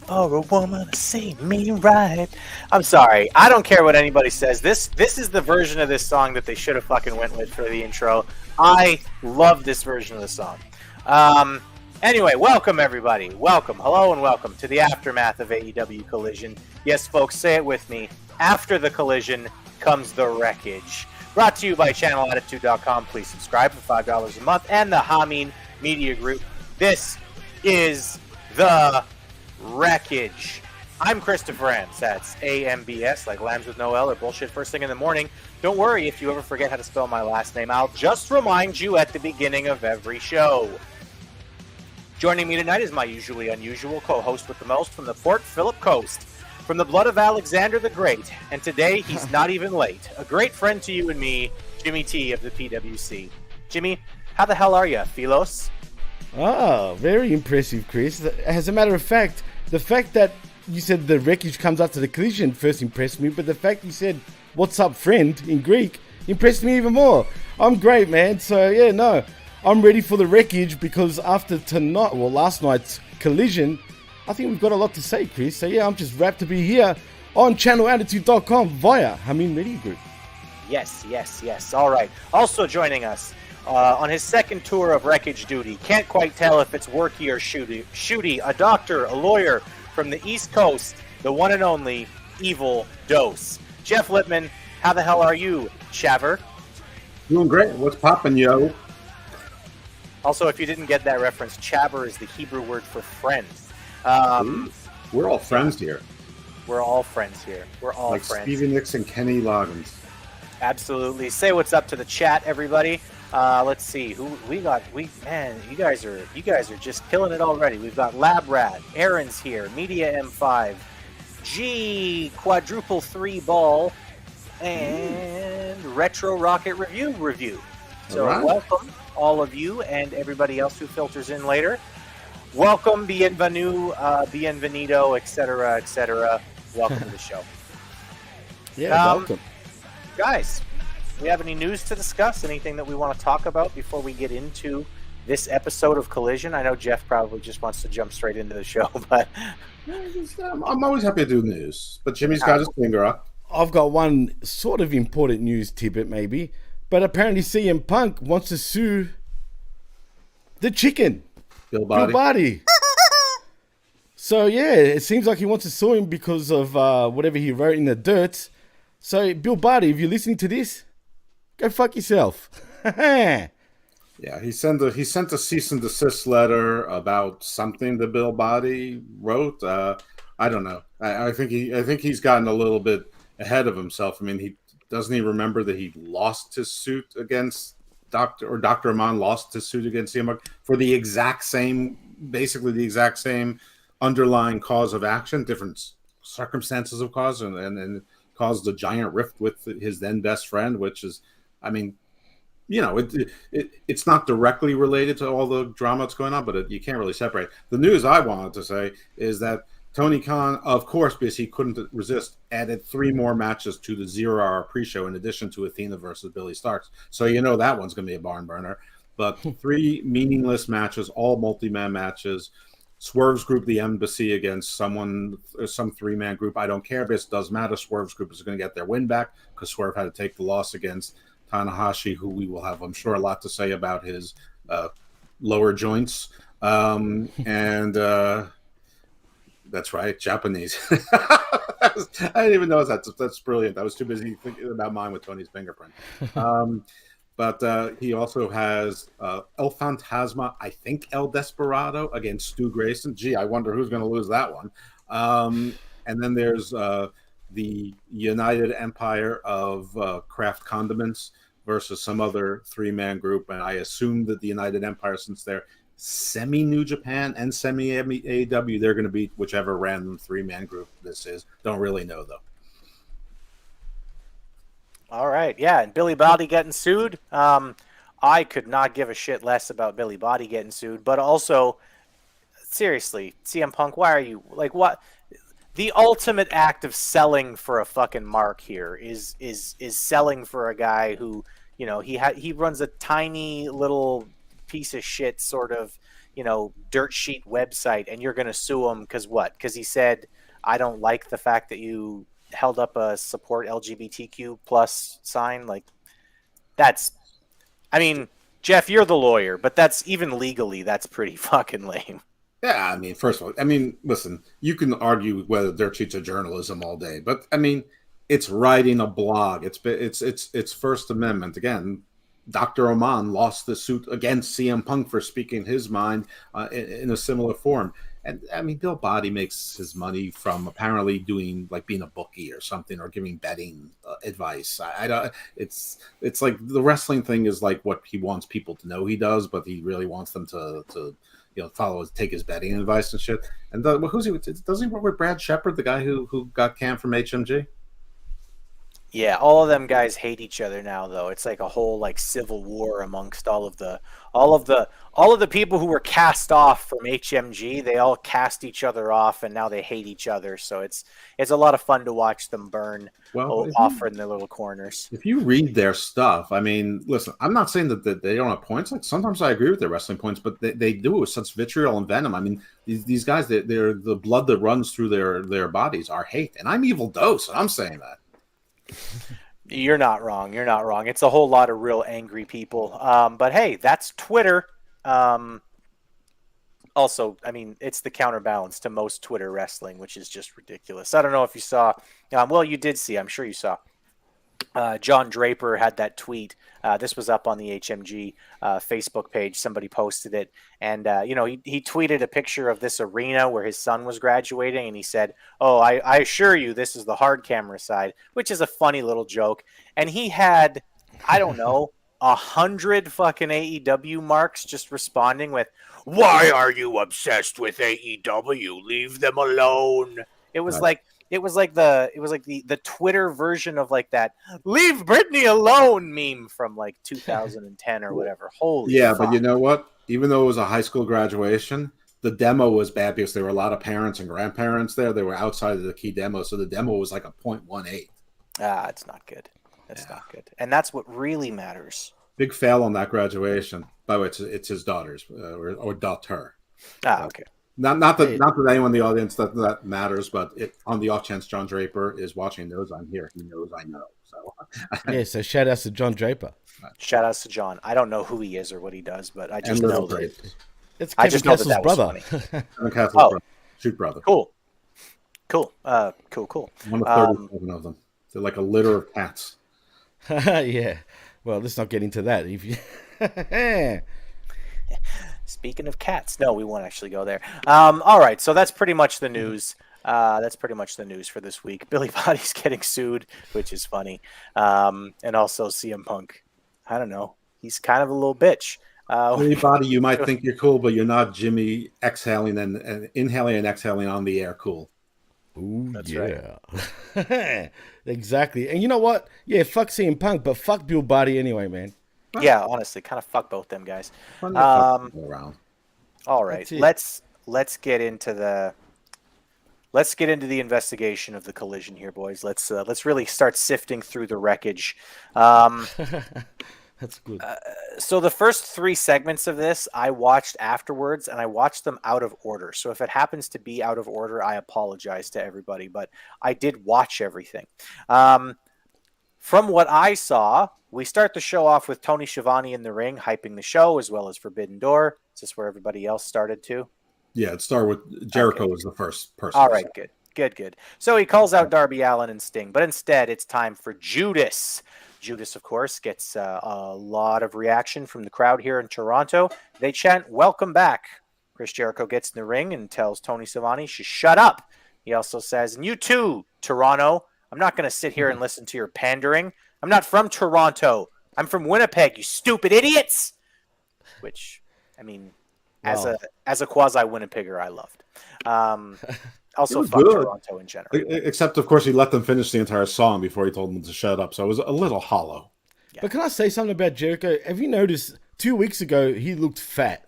for a woman to see me right. I'm sorry. I don't care what anybody says. This is the version of this song that they should have fucking went with for the intro. I love this version of the song. Anyway, welcome everybody. Welcome. Hello and welcome to the aftermath of AEW Collision. Yes, folks, say it with me. After the collision comes the wreckage. Brought to you by channelattitude.com. Please subscribe for $5 a month and the Hamin Media Group. This is the Wreckage. I'm Christopher Ambs. That's AMBS, like lambs with no L or bullshit first thing in the morning. Don't worry if you ever forget how to spell my last name. I'll just remind you at the beginning of every show. Joining me tonight is my usually unusual co-host with the most from the Port Phillip Coast, from the blood of Alexander the Great, and today he's not even late. A great friend to you and me, Jimmy T of the PWC. Jimmy, how the hell are you, Philos? Oh, very impressive, Chris. As a matter of fact, the fact that you said the wreckage comes after the collision first impressed me, but the fact you said, "What's up, friend?" in Greek impressed me even more. I'm great, man. So, yeah, no, I'm ready for the wreckage because after last night's collision, I think we've got a lot to say, Chris. So, yeah, I'm just rapt to be here on channelattitude.com via Hamin Media Group. Yes. All right. Also joining us on his second tour of wreckage duty. Can't quite tell if it's worky or shooty. A doctor, a lawyer from the East Coast, the one and only Evil Dose. Jeff Lippman, how the hell are you, Shaver? Doing great. What's poppin', yo? Also, if you didn't get that reference, Chaber is the Hebrew word for friend. We're all friends here. We're all friends here. We're all like friends. Stevie Nicks and Kenny Loggins. Absolutely. Say what's up to the chat, everybody. Let's see who we got. Man, you guys are just killing it already. We've got Lab Rat, Aaron's here, Media M5, G quadruple 3 ball, and Retro Rocket Review. So All right. Welcome all of you and everybody else who filters in later. Welcome, bienvenido, etc. Welcome to the show. Yeah, welcome. Guys, do we have any news to discuss? Anything that we want to talk about before we get into this episode of Collision? I know Jeff probably just wants to jump straight into the show, but I'm always happy to do news, but Jimmy's got his finger up. I've got one sort of important news tidbit, maybe, but apparently CM Punk wants to sue the chicken, Bill Body. So yeah, it seems like he wants to sue him because of whatever he wrote in the dirt. So Bill Body, if you're listening to this, go fuck yourself. Yeah, he sent a cease and desist letter about something that Bill Body wrote. I don't know. I think he's gotten a little bit ahead of himself. I mean, he remember that he lost his suit against Dr. Aman lost his suit against CM Punk for basically the exact same underlying cause of action, different circumstances of cause, and caused a giant rift with his then best friend, which is, I mean, you know, it's not directly related to all the drama that's going on, but you can't really separate. The news I wanted to say is that Tony Khan, of course, because he couldn't resist, added 3 more matches to the 0-hour pre-show in addition to Athena versus Billy Starks. So you know that one's going to be a barn burner. But 3 meaningless matches, all multi-man matches. Swerve's group, the Embassy, against some 3-man group. I don't care, but it does matter. Swerve's group is going to get their win back because Swerve had to take the loss against Tanahashi, who we will have, I'm sure, a lot to say about his lower joints. That's right, Japanese. I didn't even know that. That's brilliant. I was too busy thinking about mine with Tony's fingerprint. But he also has El Fantasma, I think El Desperado against Stu Grayson. Gee, I wonder who's going to lose that one. And then there's the United Empire of Kraft Condiments versus some other 3-man group. And I assume that the United Empire, since they're semi-New Japan and semi-AEW, they're going to beat whichever random 3-man group this is. Don't really know, though. all right, yeah, and Billy Body getting sued. I could not give a shit less about Billy Body getting sued, but also, seriously, CM Punk, why are you like what? The ultimate act of selling for a fucking mark here is selling for a guy who, you know, he runs a tiny little piece of shit sort of, dirt sheet website, and you're going to sue him because what? Because he said, I don't like the fact that you held up a support LGBTQ plus sign. Like, that's, I mean, Jeff, you're the lawyer, but that's even legally, that's pretty fucking lame. Yeah, I mean, first of all, I mean, listen, you can argue whether dirt sheets are journalism all day, but I mean, it's writing a blog. It's First Amendment. Again, Dr. Oman lost the suit against CM Punk for speaking his mind in a similar form. And I mean, Bill Body makes his money from apparently doing like being a bookie or something, or giving betting advice. I don't. It's like the wrestling thing is like what he wants people to know he does, but he really wants them to take his betting advice and shit. And who's he? Doesn't he work with Brad Shepard, the guy who got canned from HMG? Yeah, all of them guys hate each other now, though. It's like a whole like civil war amongst all of the people who were cast off from HMG. They all cast each other off, and now they hate each other. So it's a lot of fun to watch them burn off in their little corners. If you read their stuff, I mean, listen, I'm not saying that they don't have points. Like sometimes I agree with their wrestling points, but they do it with such vitriol and venom. I mean, these guys, they're the blood that runs through their bodies are hate, and I'm Evil Dose, and I'm saying that. You're not wrong. You're not wrong. It's a whole lot of real angry people. But hey, that's Twitter. Also, I mean, it's the counterbalance to most Twitter wrestling, which is just ridiculous. I don't know if you saw. Well, you did see. I'm sure you saw. John Draper had that tweet. This was up on the HMG Facebook page. Somebody posted it. And, he tweeted a picture of this arena where his son was graduating. And he said, oh, I assure you this is the hard camera side, which is a funny little joke. And he had, I don't know, 100 fucking AEW marks just responding with, why are you obsessed with AEW? Leave them alone. It was like, It was like the Twitter version of like that "Leave Britney alone" meme from like 2010 or whatever. Holy fuck. But you know what? Even though it was a high school graduation, the demo was bad because there were a lot of parents and grandparents there. They were outside of the key demo, so the demo was like a 0.18. It's not good. That's not good, and that's what really matters. Big fail on that graduation. By the way, it's his daughter's or daughter. Okay. Not that anyone in the audience that matters, but on the off chance John Draper is watching, knows I'm here. He knows I know. So so shout outs to John Draper. Shout outs to John. I don't know who he is or what he does, but I just know that it's Kevin Castle's brother. Kevin Castle's brother. Shoot brother. Cool. One of 37 of them. They're like a litter of cats. Yeah. Well, let's not get into that. If you Speaking of cats, no, we won't actually go there. All right, so that's pretty much the news. That's pretty much the news for this week. Billy Body's getting sued, which is funny. And also CM Punk. I don't know. He's kind of a little bitch. Billy Body, you might think you're cool, but you're not Jimmy exhaling and inhaling and exhaling on the air cool. Ooh, that's right. Exactly. And you know what? Yeah, fuck CM Punk, but fuck Bill Body anyway, man. Yeah, honestly, kind of fuck both them guys. Around. All right, let's get into the investigation of the collision here, boys. Let's really start sifting through the wreckage. That's good. So the first 3 segments of this I watched afterwards, and I watched them out of order. So if it happens to be out of order, I apologize to everybody, but I did watch everything. From what I saw, we start the show off with Tony Schiavone in the ring, hyping the show, as well as Forbidden Door. Is this where everybody else started too? Yeah, it started with Jericho was the first person. All right, good. So he calls out Darby Allin and Sting, but instead it's time for Judas. Judas, of course, gets a lot of reaction from the crowd here in Toronto. They chant, "Welcome back." Chris Jericho gets in the ring and tells Tony Schiavone to shut up. He also says, and you too, Toronto. I'm not going to sit here and listen to your pandering. I'm not from Toronto. I'm from Winnipeg, you stupid idiots. Which, I mean, as a quasi Winnipegger, I loved. Also, fuck Toronto in general. Except, of course, he let them finish the entire song before he told them to shut up. So it was a little hollow. Yeah. But can I say something about Jericho? Have you noticed 2 weeks ago he looked fat,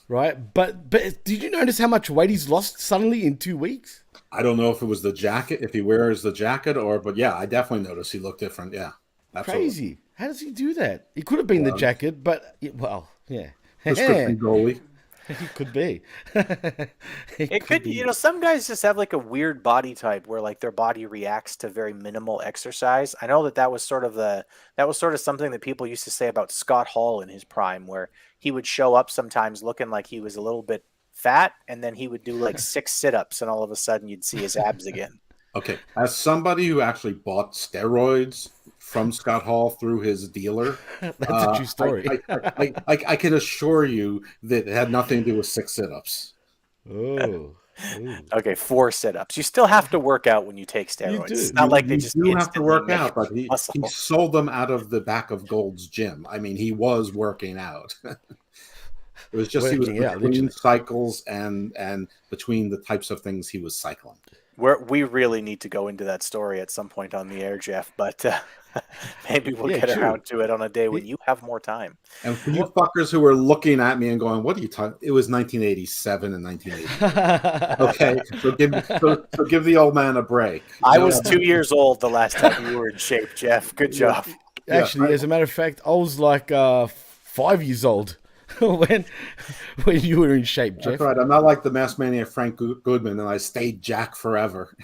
right? But did you notice how much weight he's lost suddenly in 2 weeks? I don't know if it was the jacket, if he wears the jacket, but yeah, I definitely noticed he looked different. Yeah, absolutely. Crazy. How does he do that? It could have been the jacket, but yeah. Prescription goalie. It could be. It could, you know, some guys just have like a weird body type where like their body reacts to very minimal exercise. I know that that was sort of something that people used to say about Scott Hall in his prime, where he would show up sometimes looking like he was a little bit fat, and then he would do like 6 sit-ups, and all of a sudden you'd see his abs again. Okay, as somebody who actually bought steroids from Scott Hall through his dealer, That's a true story. I can assure you that it had nothing to do with 6 sit-ups. Oh. Okay, 4 sit-ups. You still have to work out when you take steroids. do. It's not like they You just do have to instantly work make out, but he muscle. sold them out of the back of Gold's gym. I mean, he was working out. It was just he was Working out, between literally. cycles and between the types of things he was cycling. We really need to go into that story at some point on the air, Jeff, but maybe we'll Yeah, get true. around to it on a day when you have more time. And for you fuckers who were looking at me and going, "What are you talking?" It was 1987 and 1980. Okay, so give the old man a break. I was 2 years old the last time you were in shape, Jeff. Good job. Actually, as a matter of fact, I was like 5 years old when you were in shape, Jeff. That's right. I'm not like the mass mania Frank Goodman, and I stayed Jack forever.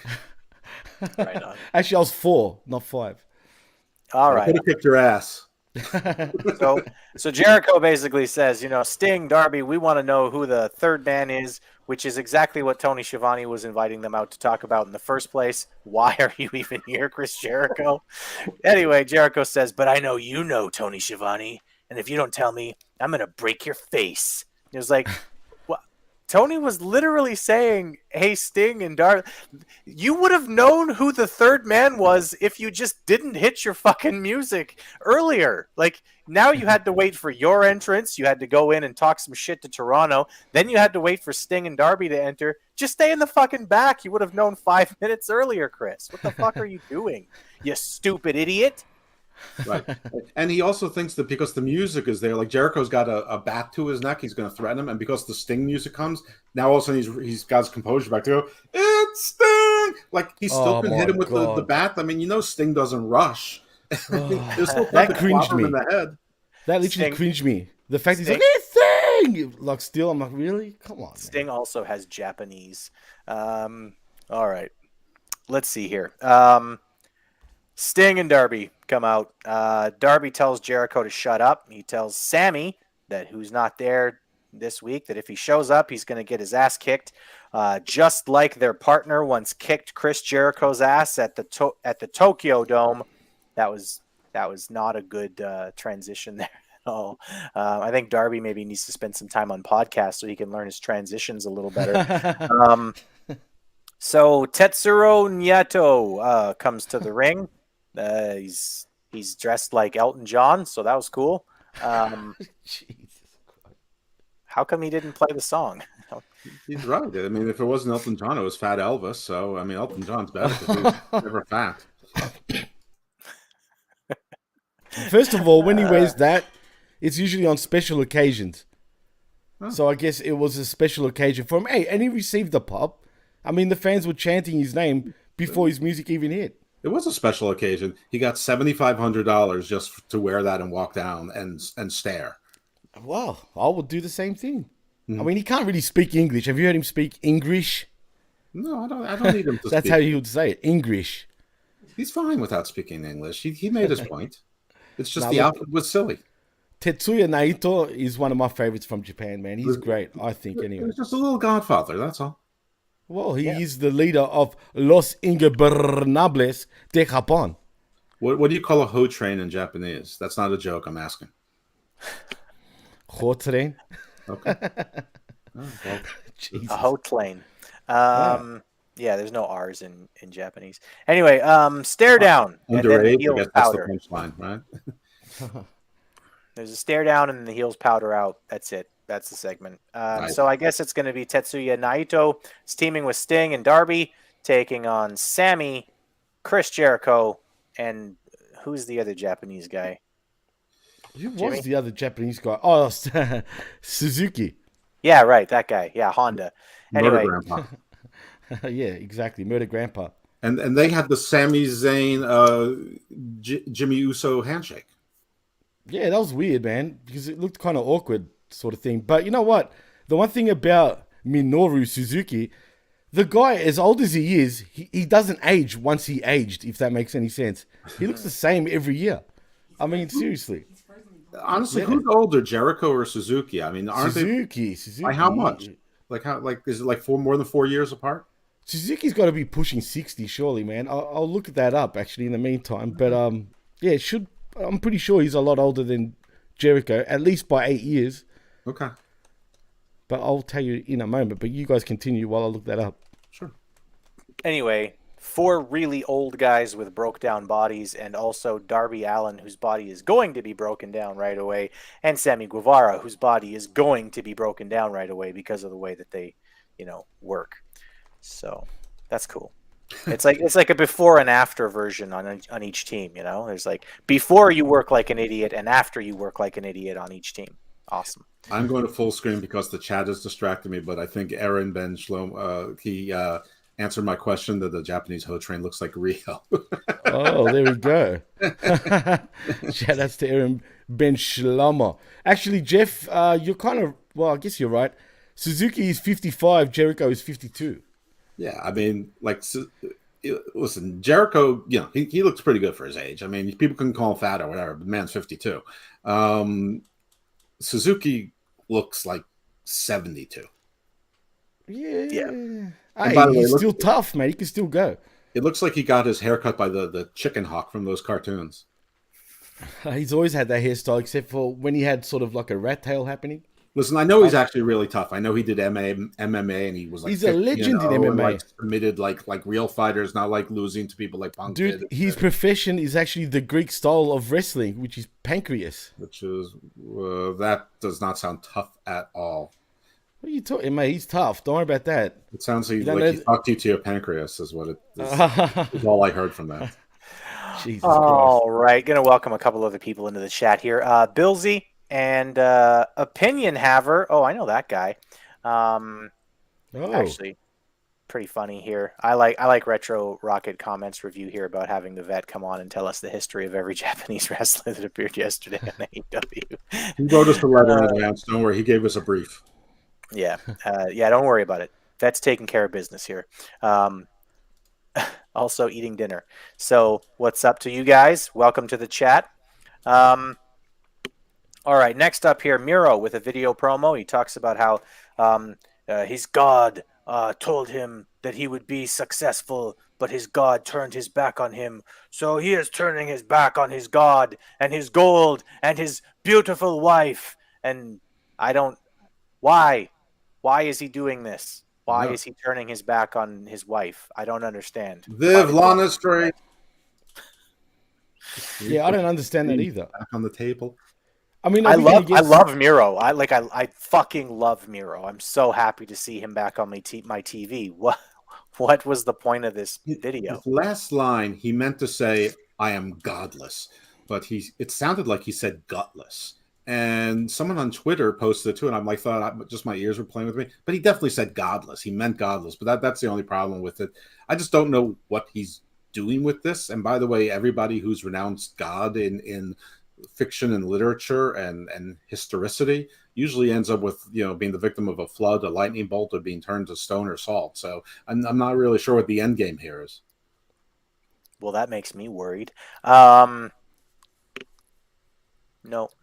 Right on. Actually, I was 4, not 5. All I right. could have kicked your ass. So Jericho basically says, you know, Sting, Darby, we want to know who the third man is, which is exactly what Tony Schiavone was inviting them out to talk about in the first place. Why are you even here, Chris Jericho? Anyway, Jericho says, but I know you know Tony Schiavone, and if you don't tell me, I'm going to break your face. It was like, what? Tony was literally saying, hey, Sting and Darby, you would have known who the third man was if you just didn't hit your fucking music earlier. Like, now you had to wait for your entrance. You had to go in and talk some shit to Toronto. Then you had to wait for Sting and Darby to enter. Just stay in the fucking back. You would have known 5 minutes earlier, Chris. What the fuck are you doing, you stupid idiot? Right. And he also thinks that because the music is there, like Jericho's got a bat to his neck, he's going to threaten him. And because the Sting music comes, now all of a sudden he's got his composure back to go, it's Sting! Like, he still can hit him with the bat. I mean, you know Sting doesn't rush. That cringed me. In the head. That literally cringed me. The fact he's like, it's Sting! Like, still, I'm like, really? Come on, Sting man. also has Japanese. All right. Let's see here. Sting and Darby come out. Darby tells Jericho to shut up. He tells Sammy that who's not there this week, that if he shows up, he's going to get his ass kicked. Just like their partner once kicked Chris Jericho's ass at the Tokyo Dome. That was not a good transition there at all. I think Darby maybe needs to spend some time on podcasts so he can learn his transitions a little better. So Tetsuro Nyato comes to the ring. He's dressed like Elton John, so that was cool. Jesus Christ. How come he didn't play the song? He's right. I mean, if it wasn't Elton John, it was Fat Elvis. So, I mean, Elton John's better because he's never fat. First of all, when he wears that, it's usually on special occasions. So I guess it was a special occasion for him. Hey, and he received the pop. I mean, the fans were chanting his name before his music even hit. It was a special occasion. He got $7,500 just to wear that and walk down and stare. Well, I would do the same thing. I mean, he can't really speak English. Have you heard him speak English? No, I don't need him to That's speak. how he would say it, English. He's fine without speaking English. He made his point. It's just Now, the look, outfit was silly. Tetsuya Naito is one of my favorites from Japan, man. He's great, I think, He anyway. was just a little godfather, that's all. Well, he is the leader of Los Ingobernables de Japón. What do you call a hoe train in Japanese? That's not a joke, I'm asking. Hotren. Okay. Oh, well, Jesus. A hot lane. Yeah, there's no R's in Japanese. Anyway, stare down. And then the underage, I heels guess that's the powder. punchline, right? There's a stare down and the heels powder out. That's it. That's the segment. Nice. So I guess it's going to be Tetsuya Naito. It's teaming with Sting and Darby, taking on Sammy, Chris Jericho, and who's the other Japanese guy? Who Jimmy? was the other Japanese guy? Oh, Suzuki. Yeah, right. That guy. Yeah, Honda. Anyway, Murder Grandpa. Yeah, exactly. Murder Grandpa. And they had the Sami Zayn Jimmy Uso handshake. Yeah, that was weird, man, because it looked kind of awkward sort of thing. But you know what? the one thing about Minoru Suzuki, the guy, as old as he is, he doesn't age once he aged, if that makes any sense. He looks the same every year. I mean, seriously. Honestly, who's older, Jericho or Suzuki? I mean, aren't Suzuki. they? By how much? Like how? Like is it like more than 4 years apart? Suzuki's got to be pushing 60, surely, man. I'll look that up actually in the meantime. But yeah, it should. I'm pretty sure he's a lot older than Jericho, at least by 8 years. Okay. But I'll tell you in a moment. But you guys continue while I look that up. Sure. Anyway, 4 really old guys with broke down bodies, and also Darby Allin, whose body is going to be broken down right away, and Sammy Guevara, whose body is going to be broken down right away because of the way that they, work. So that's cool. It's like a before and after version on each team. There's like before you work like an idiot and after you work like an idiot on each team. Awesome. I'm going to full screen because the chat has distracted me, but I think Aaron Ben Shlom, he answered my question that the Japanese Ho train looks like Rio. Oh, there we go. Shout outs to Aaron Ben Shlomo. Actually, Jeff, you're kind of, well, I guess you're right. Suzuki is 55, Jericho is 52. Yeah, I mean, like, listen, Jericho, he looks pretty good for his age. I mean, people can call him fat or whatever, but the man's 52. Suzuki looks like 72. Yeah. And Hey, by the way, he's still tough, man. He can still go. It looks like he got his hair cut by the chicken hawk from those cartoons. He's always had that hairstyle, except for when he had sort of like a rat tail happening. Listen, I know he's actually really tough. I know he did MMA, and he was like he's a legend in MMA. And like submitted like real fighters, not like losing to people like Punk. Dude, his profession is actually the Greek style of wrestling, which is pancreas. Which is that does not sound tough at all. What are you talking, mate? He's tough. Don't worry about that. It sounds like he talked you to your pancreas, is what it is all I heard from that. Jesus All Christ. right, gonna welcome a couple other people into the chat here. Billsy and Opinion Haver. Oh, I know that guy. Actually, pretty funny here. I like Retro Rocket comments review here about having the vet come on and tell us the history of every Japanese wrestler that appeared yesterday on AEW. He wrote us a letter in advance. Don't worry, he gave us a brief. Yeah, don't worry about it. Vet's taking care of business here. Also eating dinner. So what's up to you guys? Welcome to the chat. All right, next up here, Miro with a video promo. He talks about how his God told him that he would be successful, but his God turned his back on him. So he is turning his back on his God and his gold and his beautiful wife. And I don't... Why? Why is he doing this? Why is he turning his back on his wife? I don't understand. Viv Lana Straight. Yeah, I don't understand that either. Back on the table. I mean, I love Miro. I fucking love Miro. I'm so happy to see him back on my TV. What was the point of this video? His last line, he meant to say, "I am godless," but it sounded like he said gutless. And someone on Twitter posted it too, and I'm like, just my ears were playing with me. But he definitely said godless. He meant godless, but that's the only problem with it. I just don't know what he's doing with this. And by the way, everybody who's renounced God in fiction and literature and historicity usually ends up with being the victim of a flood, a lightning bolt, or being turned to stone or salt. So I'm not really sure what the end game here is. Well, that makes me worried.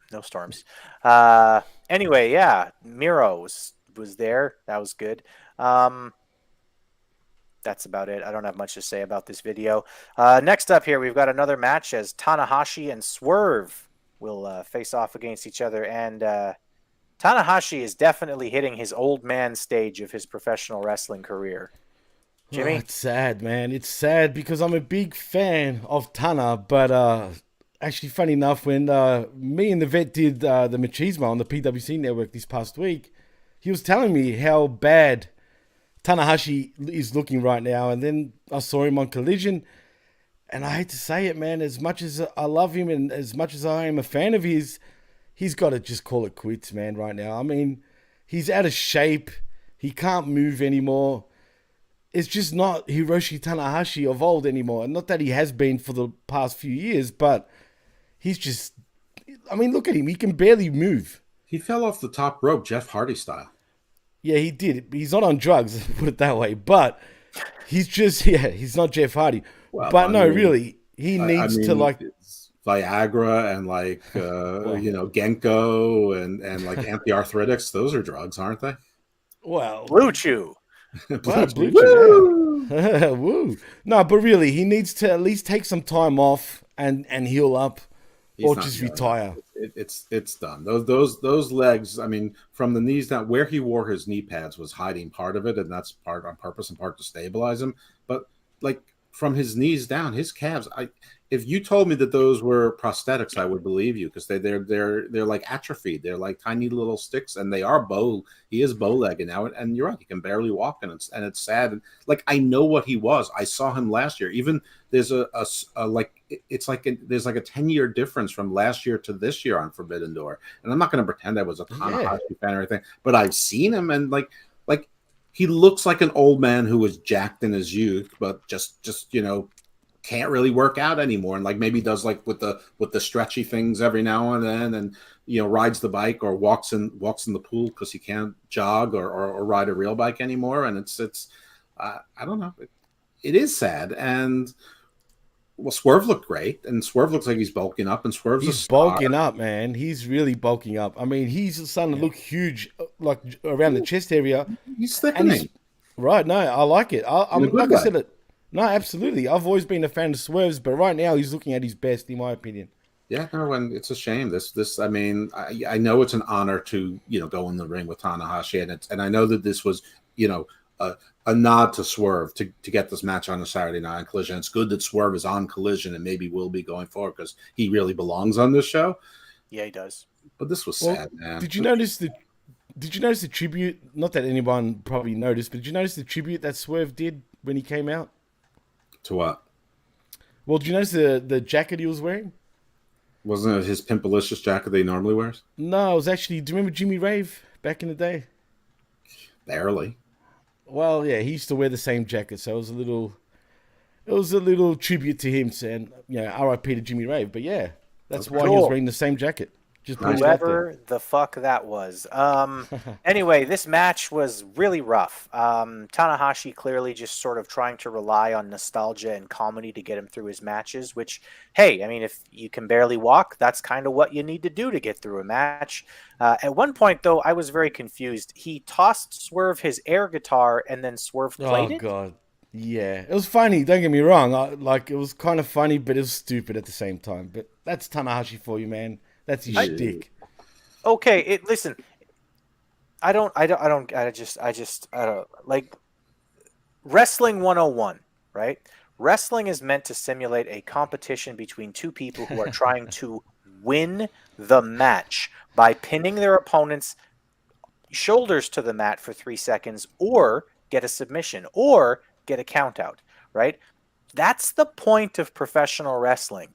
No storms. Anyway, yeah, Miro was there. That was good. That's about it. I don't have much to say about this video. Next up here, we've got another match as Tanahashi and Swerve will face off against each other. And Tanahashi is definitely hitting his old man stage of his professional wrestling career. Jimmy? Oh, it's sad, man. It's sad because I'm a big fan of Tana, but actually, funny enough, when me and the vet did the Machismo on the PWC network this past week, he was telling me how bad Tanahashi is looking right now. And then I saw him on Collision, and I hate to say it, man, as much as I love him and as much as I am a fan of his, he's got to just call it quits, man, right now. I mean, he's out of shape. He can't move anymore. It's just not Hiroshi Tanahashi of old anymore. And not that he has been for the past few years, but he's just... I mean, look at him. He can barely move. He fell off the top rope, Jeff Hardy style. Yeah, he did. He's not on drugs, let's put it that way. But he's just, he's not Jeff Hardy. Well, But I no, mean, really, he I needs to mean, like, it's Viagra and well, Ginkgo and like anti-arthritics. Those are drugs, aren't they? well, Blue Chew. well, Blue Blue Chew. Chew, Woo! yeah. Woo. No, but really, he needs to at least take some time off and heal up He's or not just young. retire. It's done. Those legs. I mean, from the knees down, where he wore his knee pads was hiding part of it, and that's part on purpose and part to stabilize him. But like from his knees down, his calves. If you told me that those were prosthetics, I would believe you because they're like atrophied. They're like tiny little sticks, and they are bow. He is bow legged now, and you're right. He can barely walk, and it's sad. And like I know what he was. I saw him last year. Even there's a there's like a 10-year difference from last year to this year on Forbidden Door. And I'm not going to pretend I was a Tanahashi fan or anything, but I've seen him and like he looks like an old man who was jacked in his youth, but just can't really work out anymore, and like maybe does like with the stretchy things every now and then, and rides the bike or walks in the pool because he can't jog or ride a real bike anymore. And it's I don't know. It is sad. And well, Swerve looked great, and Swerve looks like he's bulking up, and Swerve's a star. Bulking up, man. He's really bulking up. I mean, he's starting to look huge, like around the chest area. He's thickening. Right, no, I like it. I'm In a good like way. I said, no, absolutely. I've always been a fan of Swerve's, but right now he's looking at his best, in my opinion. Yeah, no, and it's a shame. This, I mean, I know it's an honor to go in the ring with Tanahashi, and I know that this was a nod to Swerve to get this match on a Saturday night on Collision. It's good that Swerve is on Collision and maybe will be going forward because he really belongs on this show. Yeah, he does. But this was sad, man. Did you notice the tribute? Not that anyone probably noticed, but did you notice the tribute that Swerve did when he came out? To what? Well, did you notice the jacket he was wearing? Wasn't it his Pimpalicious jacket that he normally wears? No, it was actually. Do you remember Jimmy Rave back in the day? Barely. Well, yeah, he used to wear the same jacket, so it was a little tribute to him, saying, R.I.P. to Jimmy Rave. But yeah, that's why he was cool. wearing the same jacket. Just putting it out there. Whoever the fuck that was. Anyway, this match was really rough. Tanahashi clearly just sort of trying to rely on nostalgia and comedy to get him through his matches, which, hey, I mean, if you can barely walk, that's kind of what you need to do to get through a match. At one point, though, I was very confused. He tossed Swerve his air guitar and then Swerve played it. Oh, God. Yeah. It was funny, don't get me wrong. It was kind of funny, but it was stupid at the same time. But that's Tanahashi for you, man. That's his shtick. Okay, listen. I don't like Wrestling 101, right? Wrestling is meant to simulate a competition between two people who are trying to win the match by pinning their opponent's shoulders to the mat for 3 seconds or get a submission or get a count out, right? That's the point of professional wrestling.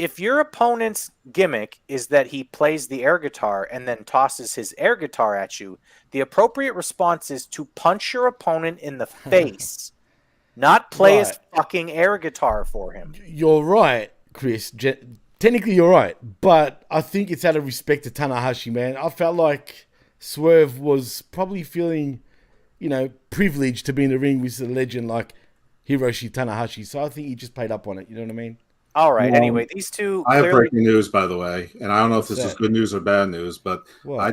If your opponent's gimmick is that he plays the air guitar and then tosses his air guitar at you, the appropriate response is to punch your opponent in the face, not play his fucking air guitar for him. You're right, Chris. Technically, you're right. But I think it's out of respect to Tanahashi, man. I felt like Swerve was probably feeling, privileged to be in the ring with a legend like Hiroshi Tanahashi. So I think he just played up on it. You know what I mean? All right. Anyway, these two. I have breaking news, by the way, and I don't know if this is good news or bad news, but What? I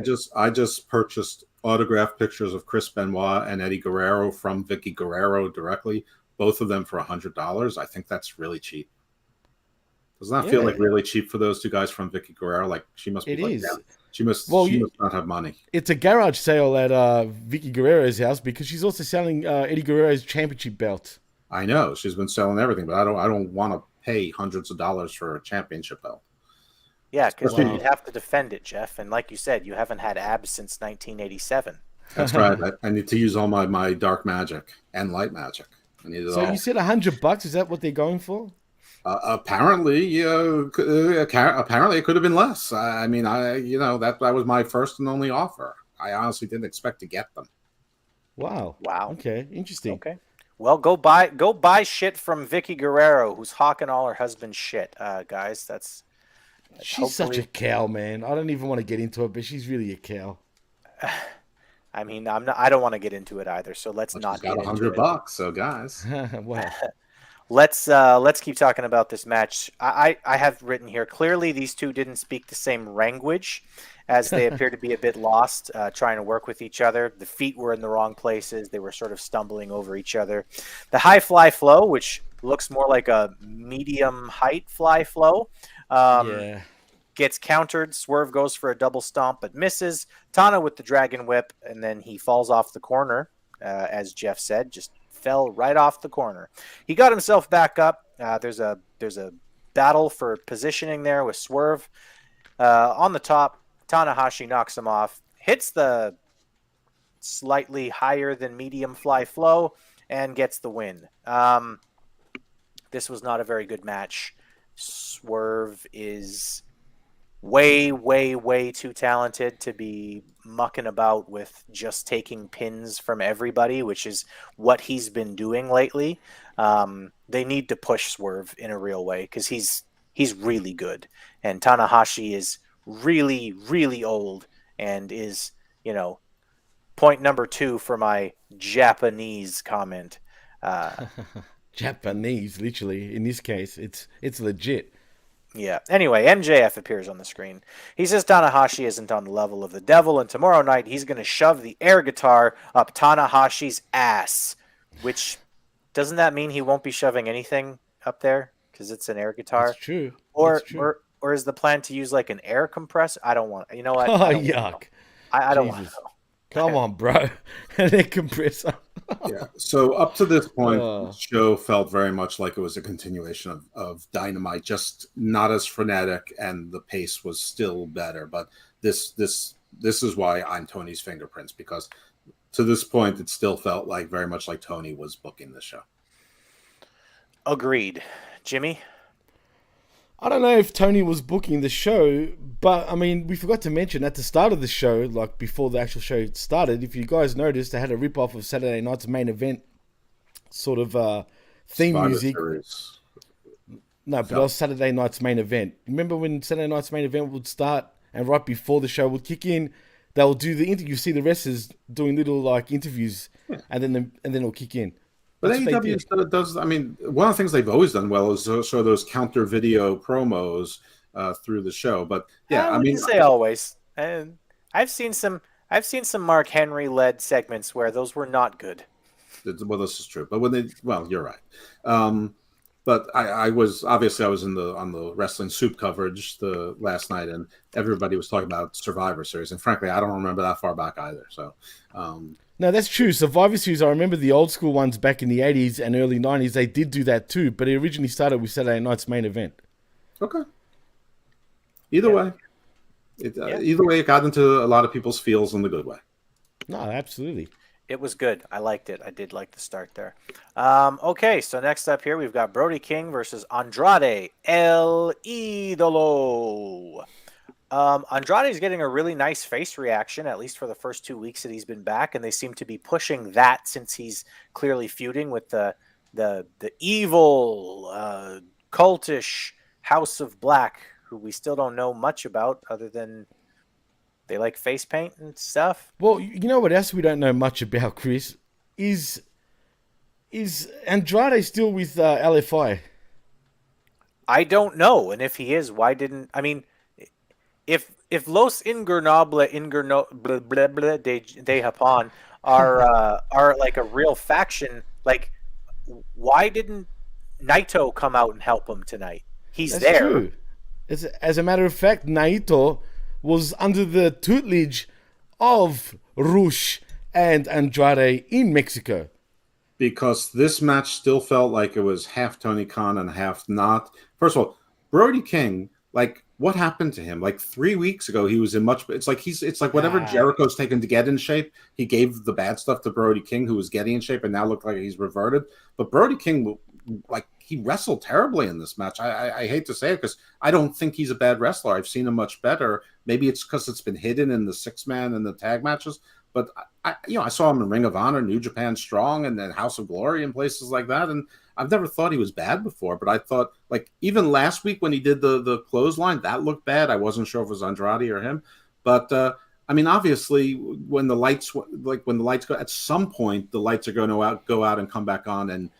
just purchased autographed pictures of Chris Benoit and Eddie Guerrero from Vicky Guerrero directly, both of them for $100. I think that's really cheap. Does not feel like really cheap for those two guys from Vicky Guerrero? Like she must be. It like, is. yeah, she must not have money. It's a garage sale at Vicky Guerrero's house because she's also selling Eddie Guerrero's championship belt. I know she's been selling everything, but I don't want to pay hundreds of dollars for a championship belt. Yeah, because you'd have to defend it, Jeff. And like you said, you haven't had abs since 1987. That's right. I need to use all my dark magic and light magic. I need it all. You said $100? Is that what they're going for? Apparently it could have been less. I mean, that was my first and only offer. I honestly didn't expect to get them. Wow. Okay, interesting. Okay. Well, go buy shit from Vicky Guerrero, who's hawking all her husband's shit, guys. She's such a cow, man. I don't even want to get into it, but she's really a cow. I mean, I don't want to get into it either. So let's But she's not got get into it. $100, so guys. Well, Let's keep talking about this match. I have written here clearly these two didn't speak the same language, as they appear to be a bit lost trying to work with each other. The feet were in the wrong places. They were sort of stumbling over each other. The high fly flow, which looks more like a medium height fly flow, yeah. gets countered. Swerve goes for a double stomp but misses. Tana with the dragon whip, and then he falls off the corner, as Jeff said, just fell right off the corner. He got himself back up. There's a battle for positioning there with Swerve on the top. Tanahashi knocks him off, hits the slightly higher than medium fly flow, and gets the win. This was not a very good match. Swerve is way, way, way too talented to be mucking about with just taking pins from everybody, which is what he's been doing lately. They need to push Swerve in a real way because he's really good, and Tanahashi is really, really old and is, point number 2 for my Japanese comment. Japanese, literally. In this case, it's legit. Yeah. Anyway, MJF appears on the screen. He says Tanahashi isn't on the level of the devil, and tomorrow night he's going to shove the air guitar up Tanahashi's ass. Which, doesn't that mean he won't be shoving anything up there because it's an air guitar? That's true. Or That's true. or is the plan to use like an air compressor? I don't want. You know what? Oh, I don't yuck. wanna know. I don't want to Jesus. know. Come on, bro. An air compressor. Yeah. So up to this point, Oh. the show felt very much like it was a continuation of Dynamite, just not as frenetic, and the pace was still better. But this is why I'm Tony's fingerprints, because to this point, it still felt like very much like Tony was booking the show. Agreed. Jimmy? I don't know if Tony was booking the show, but I mean, we forgot to mention at the start of the show, like before the actual show started, if you guys noticed, they had a rip-off of Saturday night's main event sort of theme Survivor music. Series. No, but that was Saturday night's main event. Remember when Saturday night's main event would start and right before the show would kick in, they will do the interview. You see the wrestlers doing little like interviews, and then it'll kick in. But That's what they AEW does. I mean, one of the things they've always done well is show those counter video promos through the show. But yeah, I mean, say always. And I've seen some Mark Henry led segments where those were not good. well, this is true. But you're right. But I was on the Wrestling Soup coverage the last night, and everybody was talking about Survivor Series, and frankly, I don't remember that far back either. So. No, that's true. Survivor Series, I remember the old school ones back in the 80s and early 90s, they did do that too, but it originally started with Saturday night's main event. Okay. Either way, it got into a lot of people's feels in the good way. No, absolutely. It was good. I liked it. I did like the start there. Okay, so next up here, we've got Brody King versus Andrade El Idolo. Andrade is getting a really nice face reaction, at least for the first 2 weeks that he's been back, and they seem to be pushing that since he's clearly feuding with the evil, cultish House of Black, who we still don't know much about other than they like face paint and stuff. Well, you know what else we don't know much about, Chris? Is Andrade still with LFI? I don't know, and if he is, why didn't... I mean... If Los Ingobernables de Japón are like a real faction, like why didn't Naito come out and help him tonight? That's there. True. As a matter of fact, Naito was under the tutelage of Rush and Andrade in Mexico. Because this match still felt like it was half Tony Khan and half not. First of all, Brody King, like, what happened to him? Like 3 weeks ago, he was in much. It's like whatever Jericho's taken to get in shape, he gave the bad stuff to Brody King, who was getting in shape, and now looked like he's reverted. But Brody King, like, he wrestled terribly in this match. I hate to say it because I don't think he's a bad wrestler. I've seen him much better. Maybe it's because it's been hidden in the 6-man and the tag matches. But I saw him in Ring of Honor, New Japan Strong, and then House of Glory and places like that. And I've never thought he was bad before, but I thought, like, even last week when he did the clothesline, that looked bad. I wasn't sure if it was Andrade or him. But I mean, obviously, when the lights go, at some point the lights are going to go out and come back on, and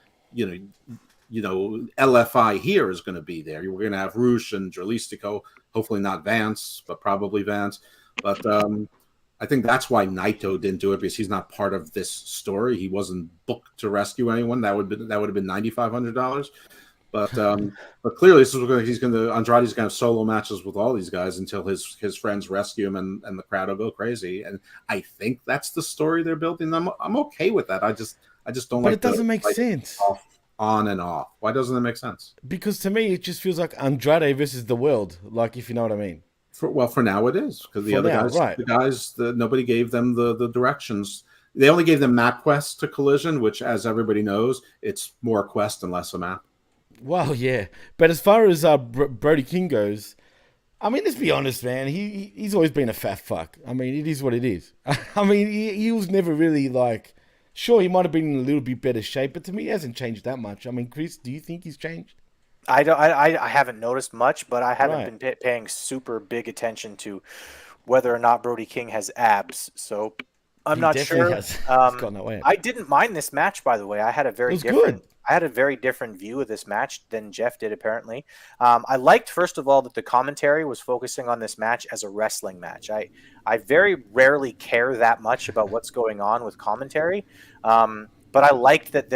LFI here is going to be there. We're going to have Roosh and Jalistico, hopefully not Vance, but probably Vance. But I think that's why Naito didn't do it, because he's not part of this story. He wasn't booked to rescue anyone. That would have been $9,500. But clearly, Andrade's going to have solo matches with all these guys until his friends rescue him, and the crowd will go crazy. And I think that's the story they're building. I'm okay with that. I just don't like. But it doesn't make sense. On and off. Why doesn't it make sense? Because to me, it just feels like Andrade versus the world. Like, if you know what I mean. For now it is, because the guys, nobody gave them the directions. They only gave them map quests to Collision, which, as everybody knows, it's more a quest and less a map. Well, yeah, but as far as Brody King goes, I mean, let's be honest, man. He's always been a fat fuck. I mean, it is what it is. I mean, he was never really like. Sure, he might have been in a little bit better shape, but to me, he hasn't changed that much. I mean, Chris, do you think he's changed? I haven't noticed much, but I haven't been paying super big attention to whether or not Brody King has abs. So I'm not sure. He's gone that way. I didn't mind this match, by the way. I had a very different view of this match than Jeff did, apparently. I liked, first of all, that the commentary was focusing on this match as a wrestling match. I very rarely care that much about what's going on with commentary, but I liked that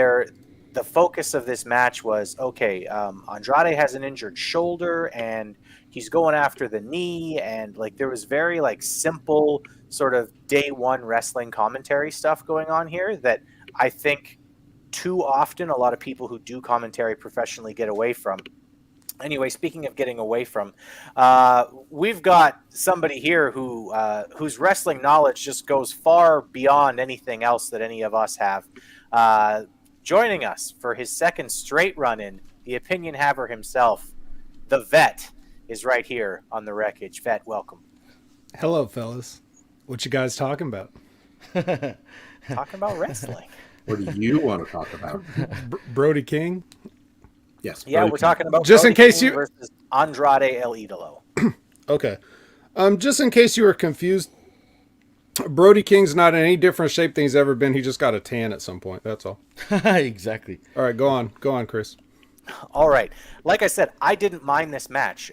the focus of this match was, okay, Andrade has an injured shoulder, and he's going after the knee, and like there was very like simple sort of day one wrestling commentary stuff going on here that I think too often a lot of people who do commentary professionally get away from. Anyway, speaking of getting away from, we've got somebody here whose wrestling knowledge just goes far beyond anything else that any of us have. Joining us for his second straight run-in, the opinion haver himself, the Vet, is right here on the Wreckage. Vet, welcome. Hello, fellas. What you guys talking about? Talking about wrestling. What do you want to talk about? Brody King? Yes. Yeah, we're talking about just Brody in case King you versus Andrade El Idolo. Okay. Just in case you were confused, Brody King's not in any different shape than he's ever been. He just got a tan at some point. That's all. Exactly. All right, go on, Chris. All right. Like I said, I didn't mind this match.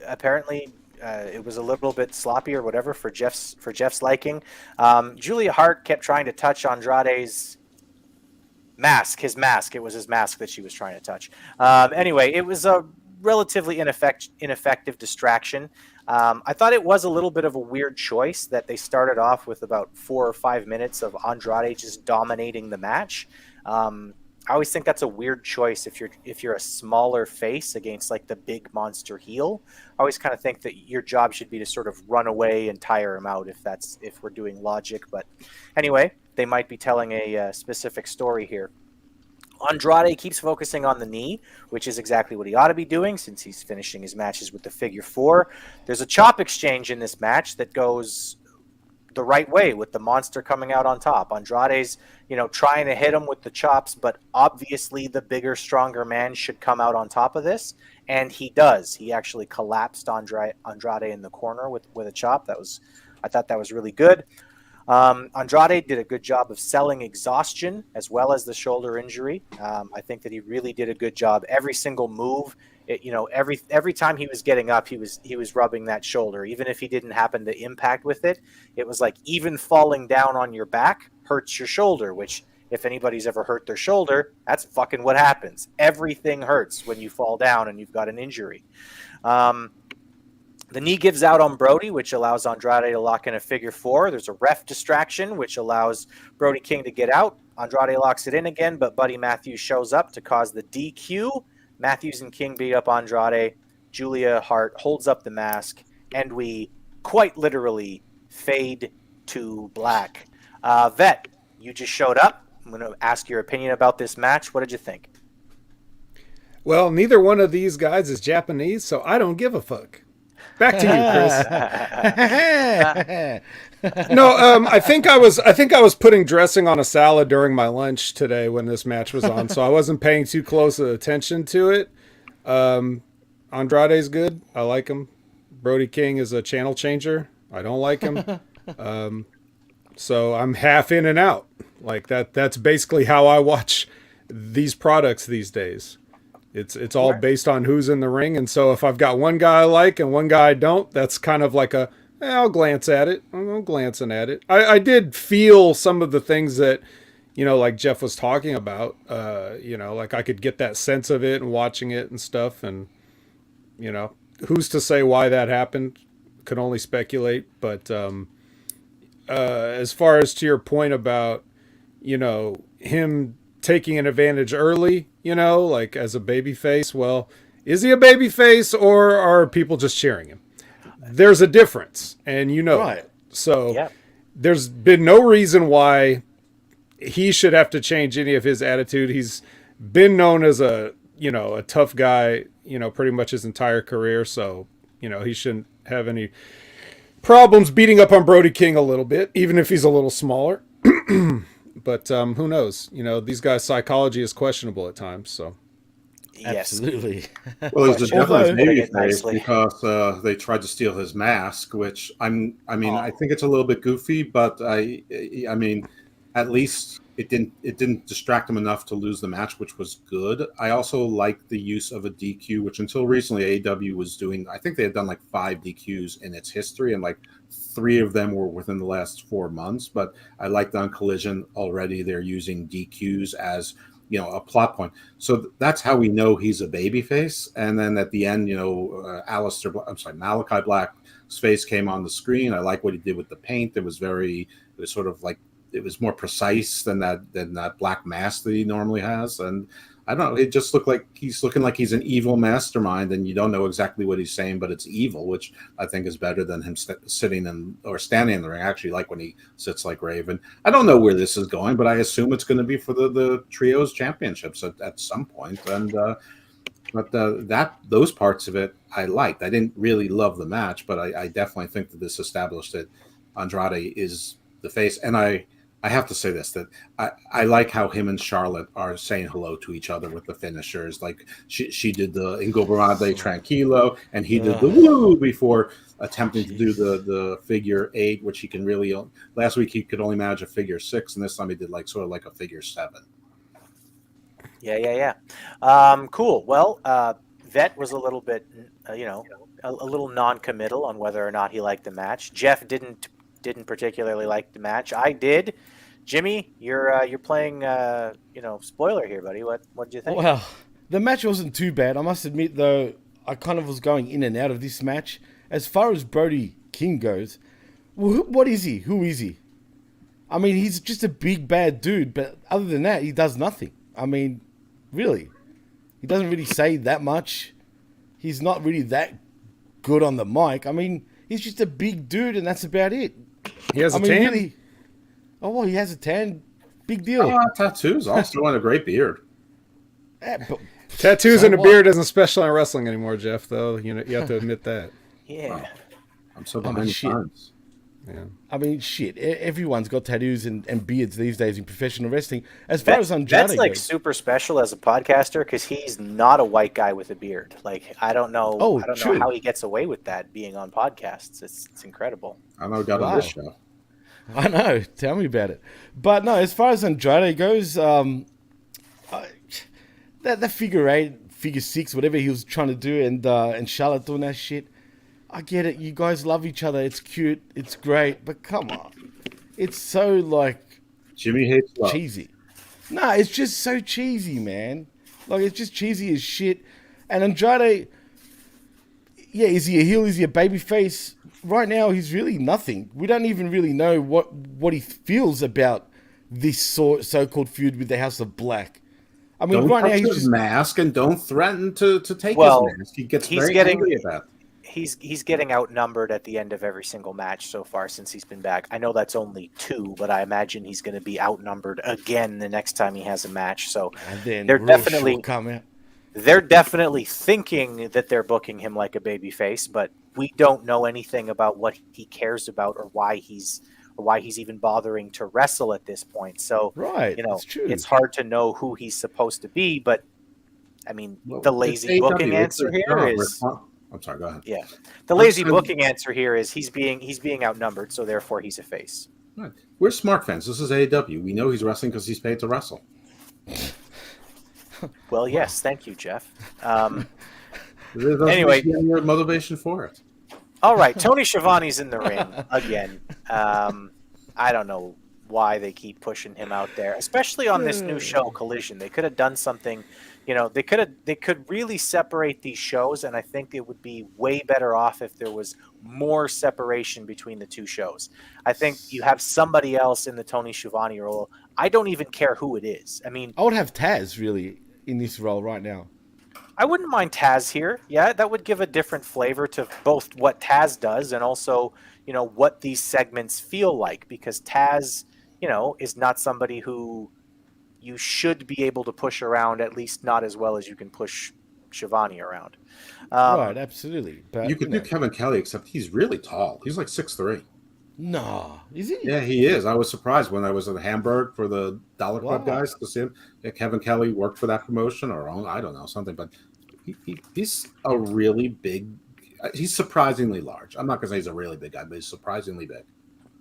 Apparently, it was a little bit sloppy or whatever for Jeff's liking. Julia Hart kept trying to touch Andrade's mask. His mask. It was his mask that she was trying to touch. Anyway, it was a relatively ineffective distraction. I thought it was a little bit of a weird choice that they started off with about 4 or 5 minutes of Andrade just dominating the match. I always think that's a weird choice if you're a smaller face against like the big monster heel. I always kind of think that your job should be to sort of run away and tire him out if we're doing logic. But anyway, they might be telling a specific story here. Andrade keeps focusing on the knee, which is exactly what he ought to be doing since he's finishing his matches with the figure 4. There's a chop exchange in this match that goes the right way with the monster coming out on top. Andrade's, trying to hit him with the chops, but obviously the bigger, stronger man should come out on top of this, and he does. He actually collapsed Andrade in the corner with a chop. I thought that was really good. Andrade did a good job of selling exhaustion as well as the shoulder injury. I think that he really did a good job. Every single move, every time he was getting up, he was rubbing that shoulder. Even if he didn't happen to impact with it, it was like even falling down on your back hurts your shoulder, which if anybody's ever hurt their shoulder, that's fucking what happens. Everything hurts when you fall down and you've got an injury. The knee gives out on Brody, which allows Andrade to lock in a figure 4. There's a ref distraction, which allows Brody King to get out. Andrade locks it in again, but Buddy Matthews shows up to cause the DQ. Matthews and King beat up Andrade. Julia Hart holds up the mask, and we quite literally fade to black. Vet, you just showed up. I'm going to ask your opinion about this match. What did you think? Well, neither one of these guys is Japanese, so I don't give a fuck. Back to you, Chris. No, I think I was putting dressing on a salad during my lunch today when this match was on, so I wasn't paying too close attention to it. Andrade's good. I like him. Brody King is a channel changer. I don't like him. So I'm half in and out. Like that's basically how I watch these products these days. It's all based on who's in the ring. And so if I've got one guy I like and one guy I don't, that's kind of like I'll glance at it. I'm glancing at it. I did feel some of the things that, like Jeff was talking about, like I could get that sense of it and watching it and stuff. And, who's to say why that happened? Could only speculate. But as far as to your point about, him taking an advantage early, like as a baby face, well, is he a baby face or are people just cheering him? There's a difference, and Right. So there's been no reason why he should have to change any of his attitude. He's been known as a tough guy, pretty much his entire career. So, he shouldn't have any problems beating up on Brody King a little bit, even if he's a little smaller. But who knows? These guys' psychology is questionable at times. So. Yes. Absolutely. Well, there's a difference maybe nicely. because they tried to steal his mask, which I think it's a little bit goofy, but I mean, at least it didn't distract him enough to lose the match, which was good. I also like the use of a DQ, which until recently AEW was doing. I think they had done like 5 DQs in its history, and like 3 of them were within the last 4 months. But I liked on Collision already they're using DQs as a plot point. So that's how we know he's a babyface. And then at the end, Malachi Black's face came on the screen. I like what he did with the paint. It was sort of like, it was more precise than that black mask that he normally has. And I don't know, it just looked like he's looking like he's an evil mastermind and you don't know exactly what he's saying, but it's evil, which I think is better than him sitting or standing in the ring. I actually like when he sits like Raven. I don't know where this is going, but I assume it's going to be for the trios championships at some point. And those parts of it I liked. I didn't really love the match, but I definitely think that this established that Andrade is the face. And I have to say this, that I like how him and Charlotte are saying hello to each other with the finishers. Like she did the Ingobernade Tranquilo, and he did the woo before attempting to do the figure 8, which he can really. Last week he could only manage a figure 6, and this time he did sort of like a figure 7. Yeah. Cool. Well, Vet was a little bit, a little non-committal on whether or not he liked the match. Jeff didn't particularly like the match. I did. Jimmy, you're playing spoiler here, buddy. What did you think? Well, the match wasn't too bad. I must admit though, I kind of was going in and out of this match. As far as Brody King goes, what is he? Who is he? I mean, he's just a big bad dude, but other than that, he does nothing. I mean, really. He doesn't really say that much. He's not really that good on the mic. I mean, he's just a big dude and that's about it. He has a tan? Really, well, he has a tan. Big deal. Tattoos. Also and a great beard. Tattoos and a beard isn't special in wrestling anymore, Jeff, though. You have to admit that. Yeah. Wow. I'm so behind the times. Yeah. I mean, shit. Everyone's got tattoos and beards these days in professional wrestling. As far as Andrade that's like goes, super special as a podcaster because he's not a white guy with a beard. Like I don't know how he gets away with that being on podcasts. It's incredible. I know got on this show. I know. Tell me about it. But no, as far as Andrade goes, that figure 8, figure 6, whatever he was trying to do, and Charlotte doing that shit. I get it. You guys love each other. It's cute. It's great. But come on. It's so, Jimmy hates love. Cheesy. No, it's just so cheesy, man. It's just cheesy as shit. And Andrade, is he a heel? Is he a babyface? Right now, he's really nothing. We don't even really know what he feels about this so-called feud with the House of Black. I mean, don't right now, touch he's his just... mask and don't threaten to take his mask. He gets very angry at that. He's getting outnumbered at the end of every single match so far since he's been back. I know that's only 2, but I imagine he's going to be outnumbered again the next time he has a match. So they're definitely thinking that they're booking him like a babyface, but we don't know anything about what he cares about or why he's even bothering to wrestle at this point. So that's true. It's hard to know who he's supposed to be, but I mean, the lazy booking answer here is I'm sorry. Go ahead. Yeah, the lazy booking answer here is he's being outnumbered, so therefore he's a face. Right. We're smart fans. This is AEW. We know he's wrestling because he's paid to wrestle. Well, yes, thank you, Jeff. Anyway, your motivation for it. All right, Tony Schiavone's in the ring again. I don't know why they keep pushing him out there, especially on this new show, Collision. They could have done something. They could really separate these shows, and I think it would be way better off if there was more separation between the two shows. I think you have somebody else in the Tony Schiavone role. I don't even care who it is. I mean, I would have Taz really in this role right now. I wouldn't mind Taz here. Yeah, that would give a different flavor to both what Taz does and also, what these segments feel like, because Taz, is not somebody who you should be able to push around, at least not as well as you can push Schiavone around. Right, absolutely. But you could do Kevin Kelly, except he's really tall. He's like 6'3". No, is he? Yeah, he is. I was surprised when I was in Hamburg for the Dollar Club guys to see him. Yeah, Kevin Kelly worked for that promotion, or I don't know, something. But he's a really big. He's surprisingly large. I'm not going to say he's a really big guy, but he's surprisingly big.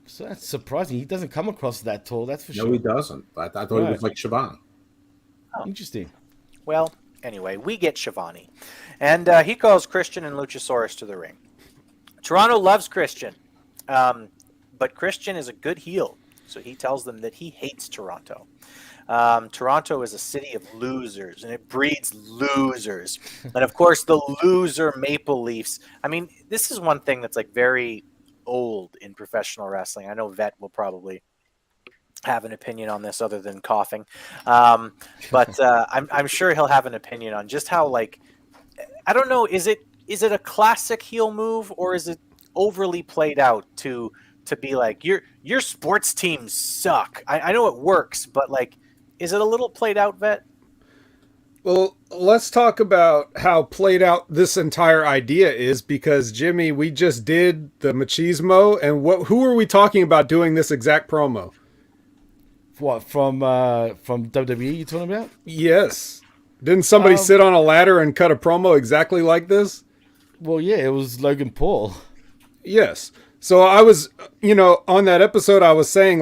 So that's surprising. He doesn't come across that tall. That's for sure. No, he doesn't. I thought he was like Schiavone. Oh. Interesting. Well, anyway, we get Schiavone, and he calls Christian and Luchasaurus to the ring. Toronto loves Christian, but Christian is a good heel, so he tells them that he hates Toronto. Toronto is a city of losers, and it breeds losers. And, of course, the loser Maple Leafs. I mean, this is one thing that's, very old in professional wrestling. I know Vet will probably have an opinion on this other than coughing. But I'm sure he'll have an opinion on just how, I don't know, is it a classic heel move, or is it overly played out to be like, your sports teams suck? I know it works, but is it a little played out, Vet? Well, let's talk about how played out this entire idea is, because Jimmy, we just did the machismo, and who are we talking about doing this exact promo? What, from WWE you talking about? Yes. Didn't somebody sit on a ladder and cut a promo exactly like this? Well, yeah, it was Logan Paul. Yes. So I was, on that episode, I was saying,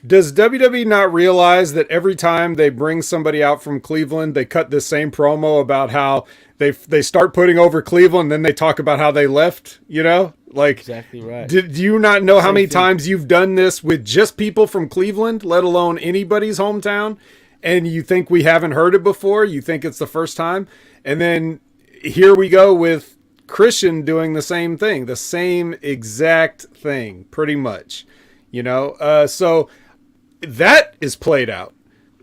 does WWE not realize that every time they bring somebody out from Cleveland, they cut this same promo about how they start putting over Cleveland, and then they talk about how they left, Exactly right. Do you not know how many times you've done this with just people from Cleveland, let alone anybody's hometown, and you think we haven't heard it before? You think it's the first time? And then here we go with Christian doing the same thing, the same exact thing, pretty much, so that is played out.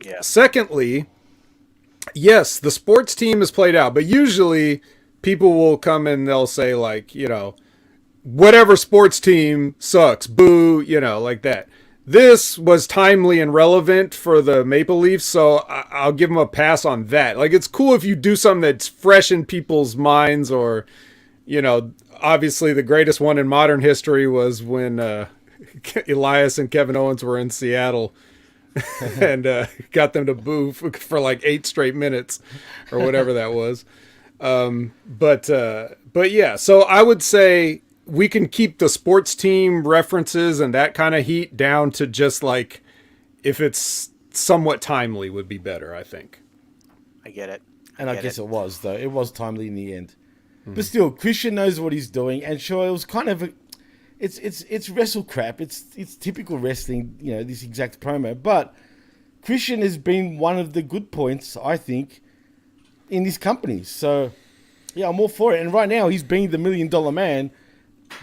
Yeah. Secondly, yes, the sports team is played out, but usually people will come and they'll say whatever sports team sucks, boo, like that. This was timely and relevant for the Maple Leafs, so I'll give them a pass on that. It's cool if you do something that's fresh in people's minds, or, obviously the greatest one in modern history was when Elias and Kevin Owens were in Seattle and got them to boo for 8 straight minutes or whatever that was. But yeah, so I would say we can keep the sports team references and that kind of heat down to just if it's somewhat timely would be better, I think. I get it. And I guess it was, though. It was timely in the end. Mm-hmm. But still, Christian knows what he's doing, and sure, it was kind of it's wrestle crap. It's typical wrestling, this exact promo. But Christian has been one of the good points, I think, in this company. So, yeah, I'm all for it. And right now, he's being the $1 Million Man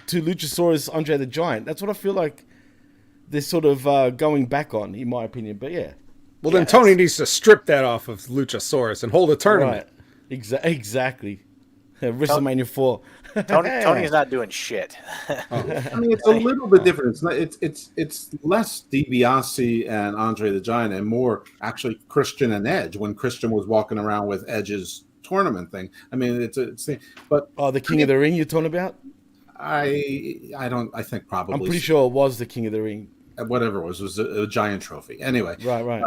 to Luchasaurus Andre the Giant. That's what I feel like they're sort of going back on, in my opinion. But yeah. Well, then Tony needs to strip that off of Luchasaurus and hold a tournament. Right. Exactly. WrestleMania 4. Tony's not doing shit. I mean, it's a little bit different. It's less DiBiase and Andre the Giant, and more actually Christian and Edge, when Christian was walking around with Edge's tournament thing. I mean, it's but the King of the Ring you're talking about? I think probably. I'm pretty sure it was the King of the Ring. Whatever it was a giant trophy. Anyway, right.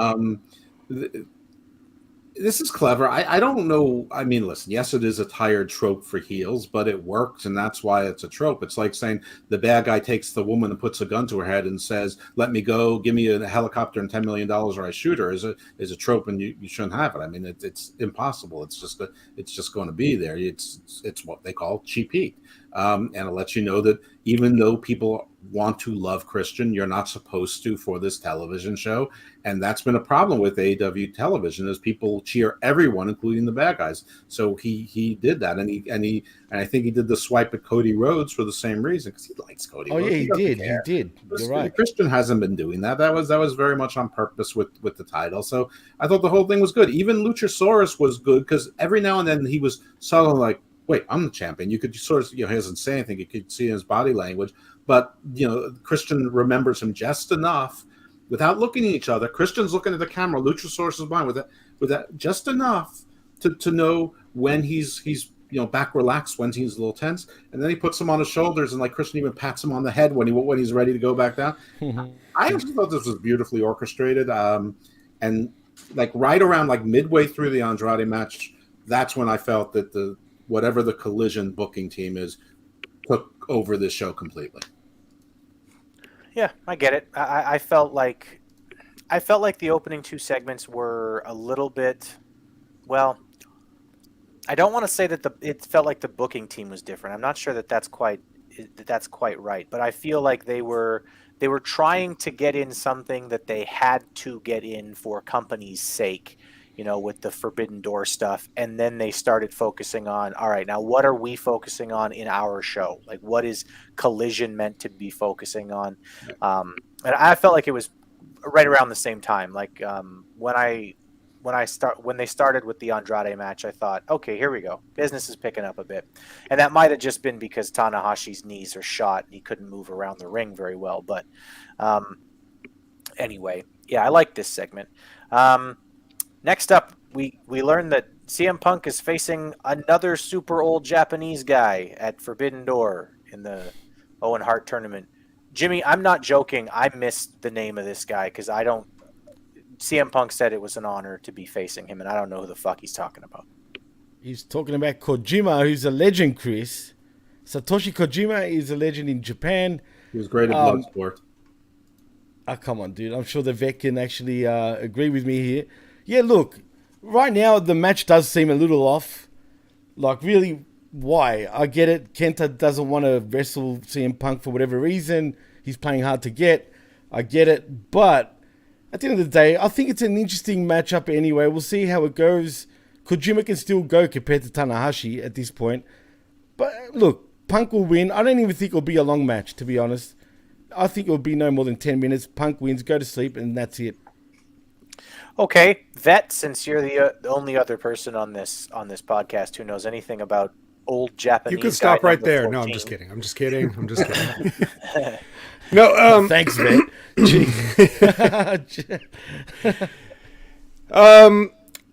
This is clever. I don't know. I mean, listen, yes, it is a tired trope for heels, but it works, and that's why it's a trope. It's like saying the bad guy takes the woman and puts a gun to her head and says, "Let me go, give me a helicopter and $10 million, or I shoot her." Is a trope, and you shouldn't have it. I mean, it's impossible. It's just going to be there. It's what they call cheap heat, and it lets you know that even though people want to love Christian, you're not supposed to for this television show. And that's been a problem with AEW television, is people cheer everyone, including the bad guys. So he did that, and I think he did the swipe at Cody Rhodes for the same reason, because he likes Cody. Oh Rhodes. yeah, he did. You're right. Christian hasn't been doing that. That was very much on purpose with the title. So I thought the whole thing was good. Even Luchasaurus was good, because every now and then he was suddenly like, "Wait, I'm the champion." You could sort of, he doesn't say anything. You could see in his body language, but Christian remembers him just enough. Without looking at each other, Christian's looking at the camera. Luchasaurus is behind with that just enough to know when he's back relaxed, when he's a little tense, and then he puts him on his shoulders, and like Christian even pats him on the head when he's ready to go back down. I actually thought this was beautifully orchestrated, and like right around like midway through the Andrade match, that's when I felt that whatever the Collision booking team is took over this show completely. Yeah, I get it. I felt like the opening two segments were a little bit, well, I don't want to say that it felt like the booking team was different. I'm not sure that's quite right, but I feel like they were trying to get in something that they had to get in for company's sake, with the Forbidden Door stuff. And then they started focusing on, all right, now what are we focusing on in our show? Like, what is Collision meant to be focusing on? And I felt like it was right around the same time. Like, when they started with the Andrade match, I thought, okay, here we go. Business is picking up a bit. And that might have just been because Tanahashi's knees are shot and he couldn't move around the ring very well. But anyway, yeah, I like this segment. Next up, we learned that CM Punk is facing another super old Japanese guy at Forbidden Door in the Owen Hart tournament. Jimmy, I'm not joking. I missed the name of this guy because CM Punk said it was an honor to be facing him, and I don't know who the fuck he's talking about. He's talking about Kojima, who's a legend, Chris. Satoshi Kojima is a legend in Japan. He was great at Bloodsport. Oh, come on, dude. I'm sure the vet can actually agree with me here. Yeah, look, right now the match does seem a little off. Like, really, why? I get it. Kenta doesn't want to wrestle CM Punk for whatever reason. He's playing hard to get. I get it. But at the end of the day, I think it's an interesting matchup anyway. We'll see how it goes. Kojima can still go compared to Tanahashi at this point. But look, Punk will win. I don't even think it'll be a long match, to be honest. I think it'll be no more than 10 minutes. Punk wins, go to sleep, and that's it. Okay, Vet, since you're the only other person on this podcast who knows anything about old Japanese, you can stop right there. 14. No, I'm just kidding. No, thanks, Vet.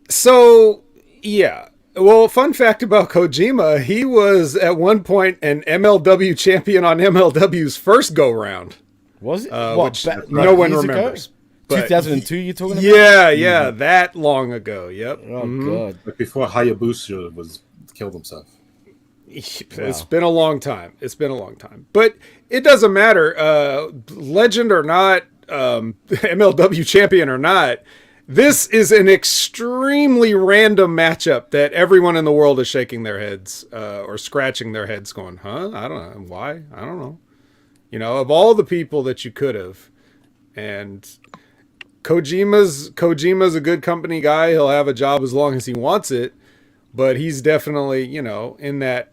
So yeah. Well, fun fact about Kojima, he was at one point an MLW champion on MLW's first go round. Was it? Which no one remembers. 2002 you're talking about? Yeah, that long ago. Yep. Oh, God. But before Hayabusa killed himself. It's been a long time. But it doesn't matter. Legend or not, MLW champion or not, this is an extremely random matchup that everyone in the world is shaking their heads or scratching their heads going, huh? I don't know. Why? I don't know. Of all the people that you could have. And Kojima's a good company guy. He'll have a job as long as he wants it. But he's definitely, in that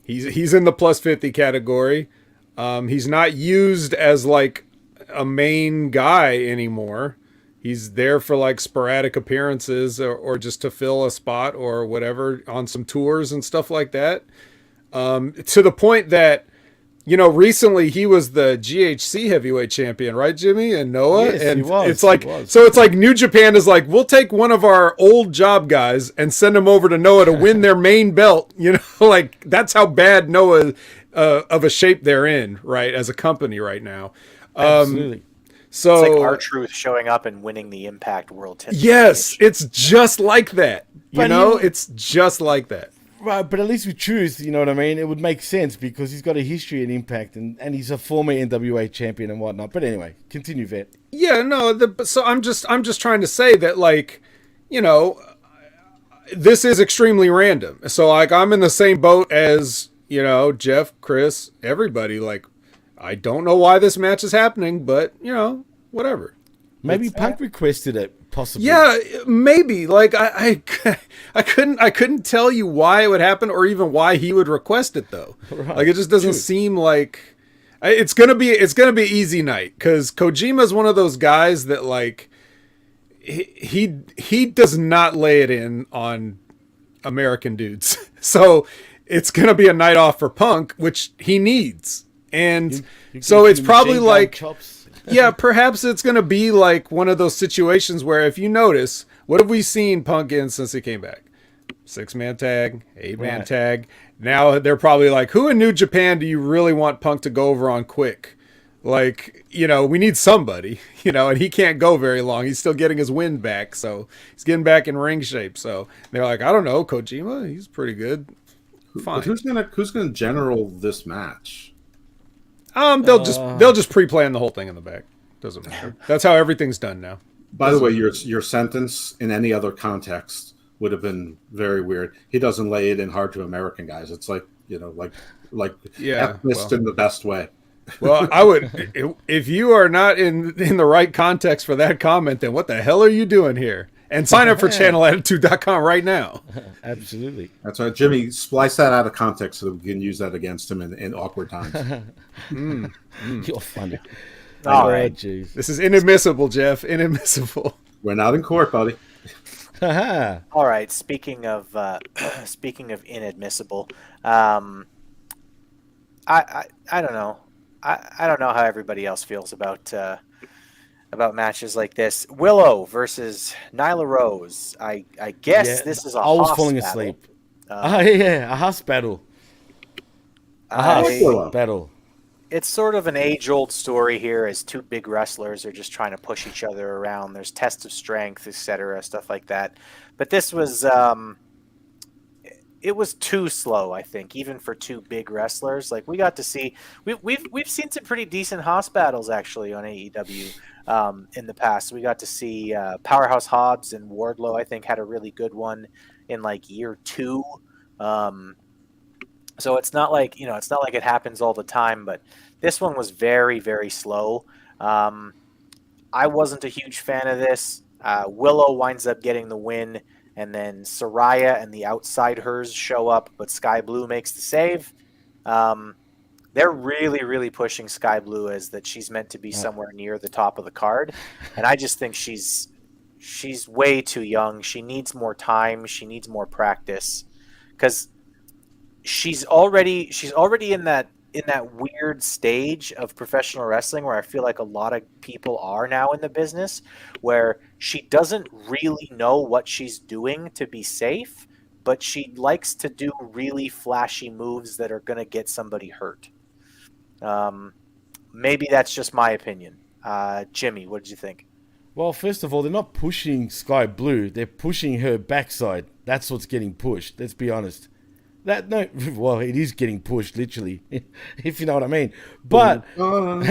he's in the plus 50 category. He's not used as like a main guy anymore. He's there for like sporadic appearances or just to fill a spot or whatever on some tours and stuff like that. To the point that, recently he was the GHC heavyweight champion, right, Jimmy and Noah? Yes, and he was. It's like, He was. so it's like New Japan is like, we'll take one of our old job guys and send him over to Noah to win their main belt. Like that's how bad Noah of a shape they're in, right, as a company right now. Absolutely. So it's like R-Truth showing up and winning the Impact World Title. yes, it's just like that. But It's just like that. Right, but at least with Truth, you know what I mean? It would make sense because he's got a history in Impact and he's a former NWA champion and whatnot. But anyway, continue, Vet. Yeah, no. So I'm just trying to say that, like, you know, this is extremely random. So like I'm in the same boat as, you know, Jeff, Chris, everybody. Like, I don't know why this match is happening, but you know, whatever. Maybe Punk requested it, possibly. Yeah, maybe. Like I couldn't tell you why it would happen or even why he would request it though. Right. Like it just doesn't seem like it's gonna be easy night because Kojima's one of those guys that like he does not lay it in on American dudes. So it's gonna be a night off for Punk, which he needs. And so it's probably like yeah, perhaps it's going to be like one of those situations where if you notice, what have we seen Punk in since he came back? 6-man tag, 8-man tag. Now they're probably like, who in New Japan do you really want Punk to go over on quick? Like, you know, we need somebody, you know, and he can't go very long. He's still getting his wind back, so he's getting back in ring shape. So they're like, I don't know, Kojima, he's pretty good. Fine. But who's gonna general this match? They'll just pre-plan the whole thing in the back. Doesn't matter. That's how everything's done now. By the way, your sentence in any other context would have been very weird. He doesn't lay it in hard to American guys. It's like, you know, like ethnicist in the best way. Well, I would if you are not in the right context for that comment, then what the hell are you doing here? And sign up for channelattitude.com right now. Absolutely. That's right. Jimmy, splice that out of context so that we can use that against him in awkward times. You're funny. All right. Geez. This is inadmissible, Jeff. Inadmissible. We're not in court, buddy. All right. Speaking of inadmissible, I don't know. I don't know how everybody else feels about matches like this. Willow versus Nyla Rose. I guess this is a I was Haas falling battle. asleep. A Haas battle. A Haas battle. It's sort of an age-old story here as two big wrestlers are just trying to push each other around. There's tests of strength, etc., stuff like that. But this was it was too slow, I think, even for two big wrestlers. Like we got to see we've seen some pretty decent Haas battles actually on AEW. In the past, we got to see Powerhouse Hobbs and Wardlow. I think had a really good one in like year 2. So it's not like it happens all the time, but this one was very, very slow. I wasn't a huge fan of this. Willow winds up getting the win, and then Saraya and the Outsiders show up, but Sky Blue makes the save. They're really, really pushing Sky Blue as that she's meant to be somewhere near the top of the card. And I just think she's way too young. She needs more time. She needs more practice because she's already in that weird stage of professional wrestling where I feel like a lot of people are now in the business where she doesn't really know what she's doing to be safe, but she likes to do really flashy moves that are going to get somebody hurt. Maybe that's just my opinion. Jimmy, what did you think? Well, first of all, they're not pushing Sky Blue. They're pushing her backside. That's what's getting pushed. Let's be honest. Well, it is getting pushed, literally, if you know what I mean. But no,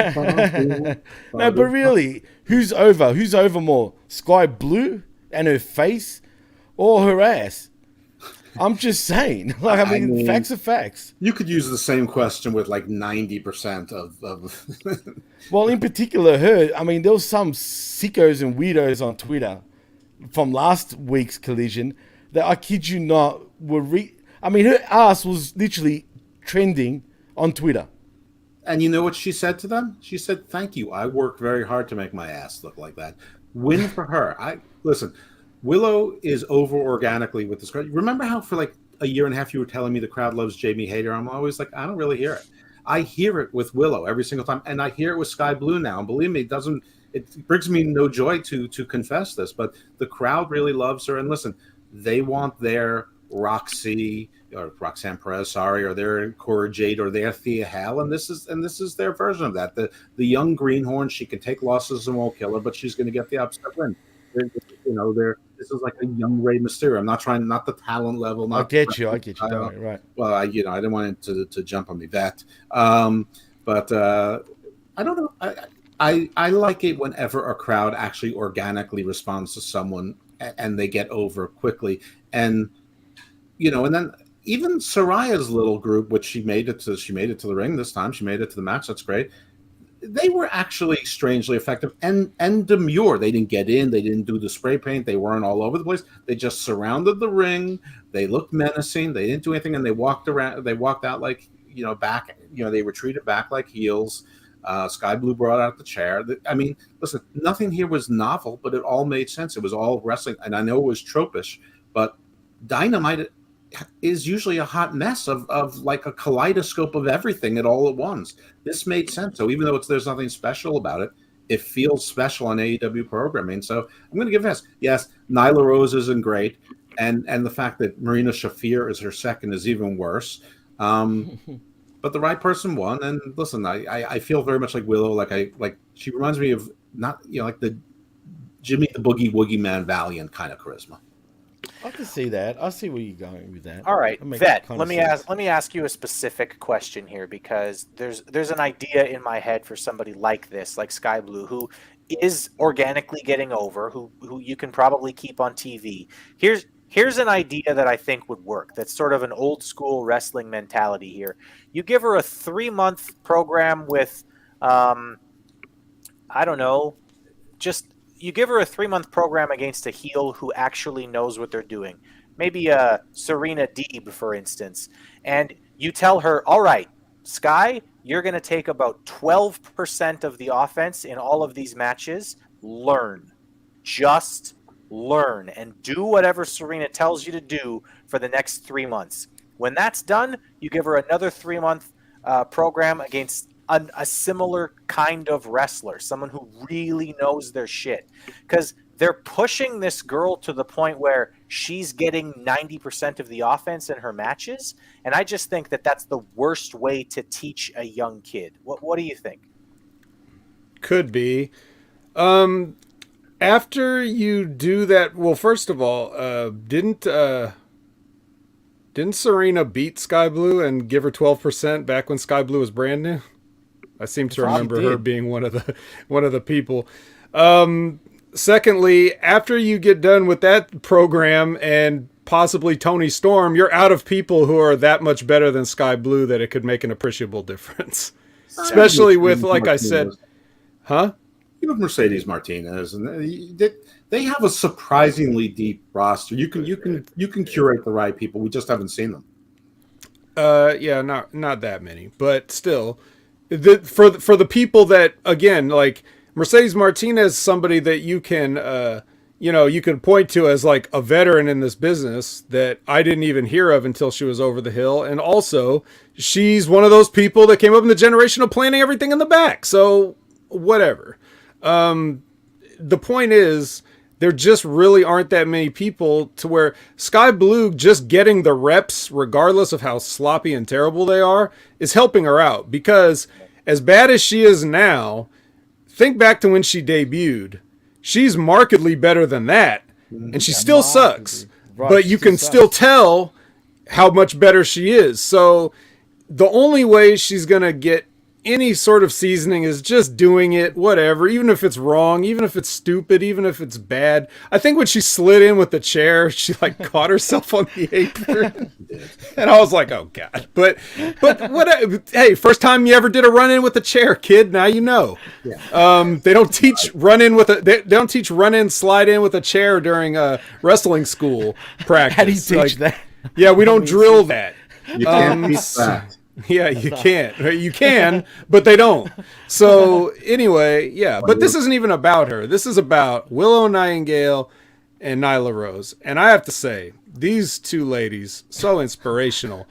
but really, who's over? Who's over more, Sky Blue and her face, or her ass? I'm just saying. Like, I mean, facts are facts. You could use the same question with like 90% of. Well, in particular, her. I mean, there was some sickos and weirdos on Twitter from last week's Collision that I kid you not were. I mean, her ass was literally trending on Twitter. And you know what she said to them? She said, "Thank you. I worked very hard to make my ass look like that." Win for her. Listen. Willow is over organically with this crowd. Remember how for like a year and a half you were telling me the crowd loves Jamie Hayter? I'm always like, I don't really hear it. I hear it with Willow every single time, and I hear it with Sky Blue now. And believe me, it brings me no joy to confess this, but the crowd really loves her. And listen, they want their Roxy, or Roxanne Perez, sorry, or they're Cora Jade, or they're Thea Hale, and this is their version of that. The young greenhorn, she can take losses and won't kill her, but she's going to get the upset win. This is like a young Rey Mysterio. I'm not trying, not the talent level. I get you. Don't right. Well, I didn't want him to jump on me that. But I don't know. I like it whenever a crowd actually organically responds to someone and they get over quickly. And and then even Soraya's little group, which she made it to the ring this time. She made it to the match. That's great. They were actually strangely effective and demure. They didn't get in. They didn't do the spray paint. They weren't all over the place. They just surrounded the ring. They looked menacing. They didn't do anything, and they walked around. They walked out like back. They retreated back like heels. Sky Blue brought out the chair. I mean, listen, nothing here was novel, but it all made sense. It was all wrestling, and I know it was tropish, but Dynamite is usually a hot mess of like a kaleidoscope of everything at all at once. This made sense. So even though there's nothing special about it, it feels special on AEW programming. So I'm going to give this. Yes, Nyla Rose isn't great, and the fact that Marina Shafir is her second is even worse. But the right person won. And listen, I feel very much like Willow. Like she reminds me of like the Jimmy the Boogie Woogie Man Valiant kind of charisma. I can see that. I see where you're going with that. All right, Vet. Let me ask you a specific question here, because there's an idea in my head for somebody like this, like Sky Blue, who is organically getting over, who you can probably keep on TV. Here's an idea that I think would work. That's sort of an old school wrestling mentality here. You give her a 3-month program with, I don't know, you give her a 3-month program against a heel who actually knows what they're doing. Maybe Serena Deeb, for instance. And you tell her, all right, Sky, you're going to take about 12% of the offense in all of these matches. Learn. Just learn. And do whatever Serena tells you to do for the next 3 months. When that's done, you give her another 3-month program against a similar kind of wrestler, someone who really knows their shit, because they're pushing this girl to the point where she's getting 90% of the offense in her matches, and I just think that that's the worst way to teach a young kid. What do you think? Could be. After you do that, well, first of all, didn't Serena beat Sky Blue and give her 12% back when Sky Blue was brand new? I seem to remember her being one of the people. Secondly, after you get done with that program and possibly Tony Storm, you're out of people who are that much better than Sky Blue that it could make an appreciable difference. Especially with, like I said, huh? You have Mercedes Martinez, and they have a surprisingly deep roster. You can curate the right people. We just haven't seen them. Yeah, not that many, but still. For the people that, again, like Mercedes Martinez, somebody that you can you can point to as like a veteran in this business that I didn't even hear of until she was over the hill, and also she's one of those people that came up in the generation of planning everything in the back. So whatever. The point is, there just really aren't that many people to where Sky Blue just getting the reps, regardless of how sloppy and terrible they are, is helping her out. Because as bad as she is now, think back to when she debuted. She's markedly better than that. And she still sucks. Right, but you can still tell how much better she is. So the only way she's going to get any sort of seasoning is just doing it, whatever, even if it's wrong, even if it's stupid, even if it's bad. I think when she slid in with the chair, she like caught herself on the apron. And I was like, oh God. But what, hey, first time you ever did a run in with a chair, kid, now you know. Yeah. They don't teach run in, slide in with a chair during wrestling school practice. How do you teach that? Yeah, we don't drill that. You can't teach that. Yeah, you can't. You can, but they don't. So anyway, yeah. But this isn't even about her. This is about Willow Nightingale and Nyla Rose. And I have to say, these two ladies, so inspirational.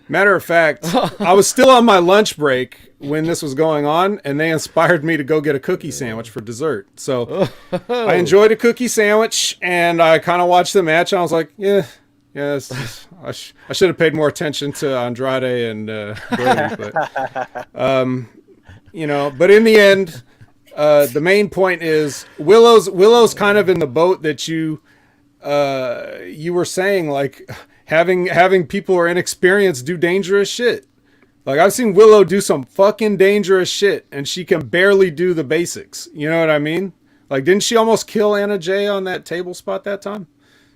Matter of fact, I was still on my lunch break when this was going on, and they inspired me to go get a cookie sandwich for dessert. So I enjoyed a cookie sandwich, and I kind of watched the match, and I was like, yes, I should have paid more attention to Andrade and Brody, but but in the end, the main point is Willow's kind of in the boat that you were saying, like having people who are inexperienced do dangerous shit. Like, I've seen Willow do some fucking dangerous shit, and she can barely do the basics. You know what I mean? Like, didn't she almost kill Anna Jay on that table spot that time?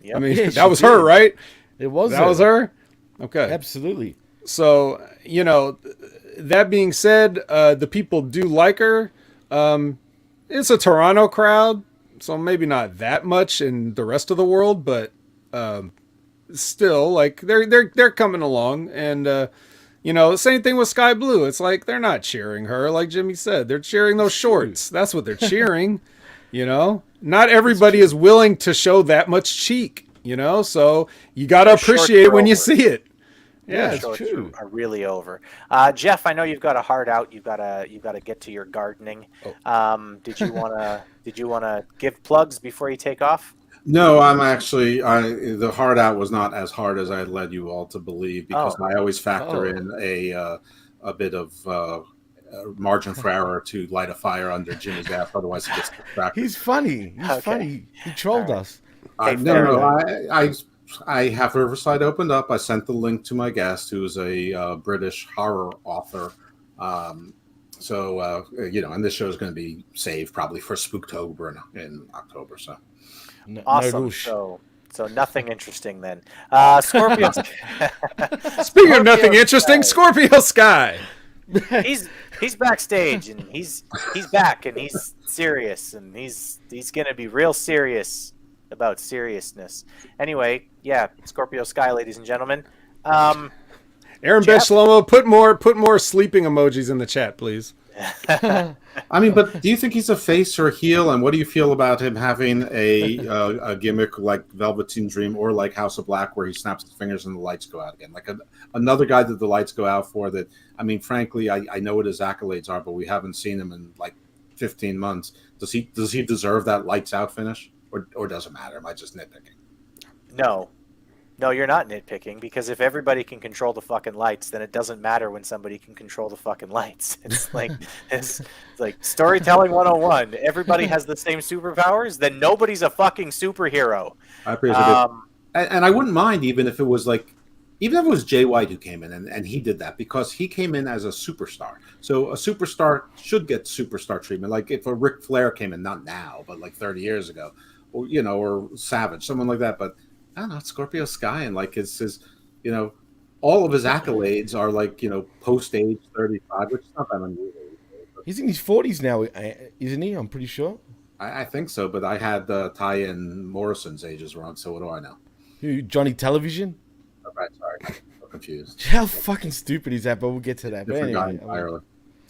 Yep. I mean, Yeah, that was her, right? It was. That was her? Okay. Absolutely. So, that being said, the people do like her. It's a Toronto crowd, so maybe not that much in the rest of the world, but still, like, they're coming along, and same thing with Sky Blue. It's like they're not cheering her, like Jimmy said. They're cheering those shorts. That's what they're cheering. Not everybody is willing to show that much cheek. So you got to appreciate when you see it. Yeah, it's true. Are really over. Jeff, I know you've got a heart out. You've got to get to your gardening. Did you wanna give plugs before you take off? No, I'm actually. The hard out was not as hard as I had led you all to believe, because I always factor in a bit of margin for error to light a fire under Jimmy's ass. Otherwise, he gets distracted. He's funny. He's funny. He trolled us. I have Riverside opened up. I sent the link to my guest, who is a British horror author. And this show is going to be saved probably for Spooktober in October. So. Awesome. So nothing interesting then. Scorpio. Speaking of nothing interesting, Scorpio Sky. He's backstage, and he's back, and he's serious, and he's gonna be real serious about seriousness. Anyway, yeah, Scorpio Sky, ladies and gentlemen. Aaron Beth Shlomo, put more sleeping emojis in the chat, please. I mean, but do you think he's a face or a heel? And what do you feel about him having a gimmick like Velveteen Dream or like House of Black, where he snaps his fingers and the lights go out again? Like another guy that the lights go out for. That, I mean, frankly, I know what his accolades are, but we haven't seen him in like 15 months. Does he deserve that lights out finish, or does it matter? Am I just nitpicking? No, you're not nitpicking, because if everybody can control the fucking lights, then it doesn't matter when somebody can control the fucking lights. It's like storytelling 101. Everybody has the same superpowers, then nobody's a fucking superhero. I appreciate it. And I wouldn't mind even if it was Jay White who came in and he did that, because he came in as a superstar. So a superstar should get superstar treatment. Like if a Ric Flair came in, not now, but like 30 years ago, or Savage, someone like that. But I don't know, Scorpio Sky, and like his all of his accolades are like, post age 35, which is not that unusual. He's in his 40s now, isn't he? I'm pretty sure. I think so, but I had Ty and Morrison's ages wrong, so what do I know? Who, Johnny Television? Oh, right, sorry, I'm so confused. How fucking stupid is that? But we'll get to that. Different guy entirely.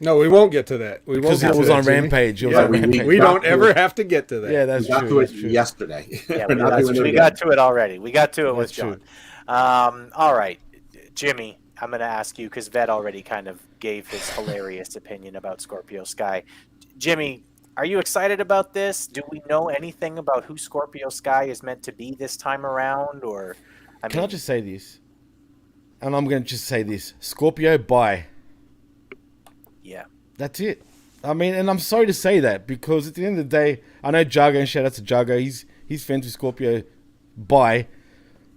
No, we won't get to that. Because it was on Rampage. We don't ever have to have to that. Yeah, that's true. We got to it yesterday. Yeah, we got to it already. We got to it with John. True. All right, Jimmy, I'm going to ask you, because Vet already kind of gave his hilarious opinion about Scorpio Sky. Jimmy, are you excited about this? Do we know anything about who Scorpio Sky is meant to be this time around? Or Can I just say this? And I'm going to just say this. Scorpio, bye. Yeah. That's it. I mean, and I'm sorry to say that, because at the end of the day, I know Jago, and shout out to Jago, he's friends with Scorpio, bye.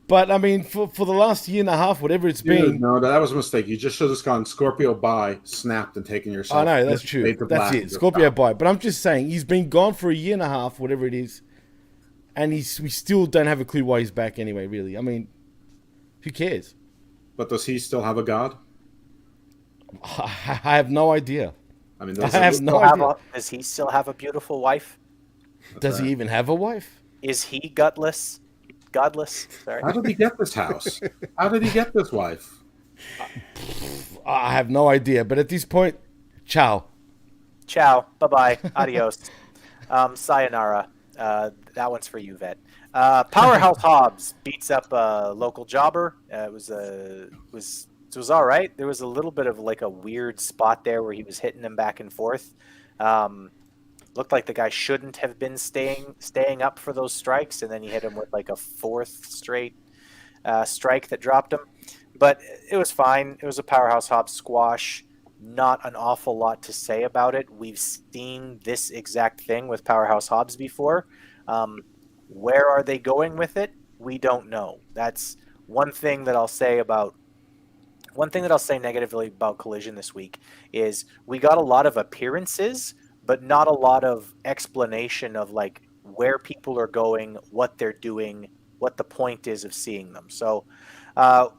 But I mean, for the last year and a half, whatever it's been. No, that was a mistake. You just should have gone Scorpio bye, snapped, and taken yourself. I know, that's true. That's it. Scorpio bye. But I'm just saying, he's been gone for a year and a half, whatever it is. And we still don't have a clue why he's back anyway, really. I mean, who cares? But does he still have a god? I have no idea. I mean, does he still have a beautiful wife? Does he even have a wife? Is he gutless? Godless? Sorry. How did he get this house? How did he get this wife? I have no idea. But at this point, ciao. Ciao. Bye-bye. Adios. Sayonara. That one's for you, Vet. Powerhouse Hobbs beats up a local jobber. It was all right. There was a little bit of like a weird spot there where he was hitting him back and forth. Looked like the guy shouldn't have been staying up for those strikes, and then he hit him with like a fourth straight strike that dropped him. But it was fine. It was a Powerhouse Hobbs squash. Not an awful lot to say about it. We've seen this exact thing with Powerhouse Hobbs before. Where are they going with it? We don't know. That's one thing that I'll say negatively about Collision this week is we got a lot of appearances, but not a lot of explanation of like where people are going, what they're doing, what the point is of seeing them. So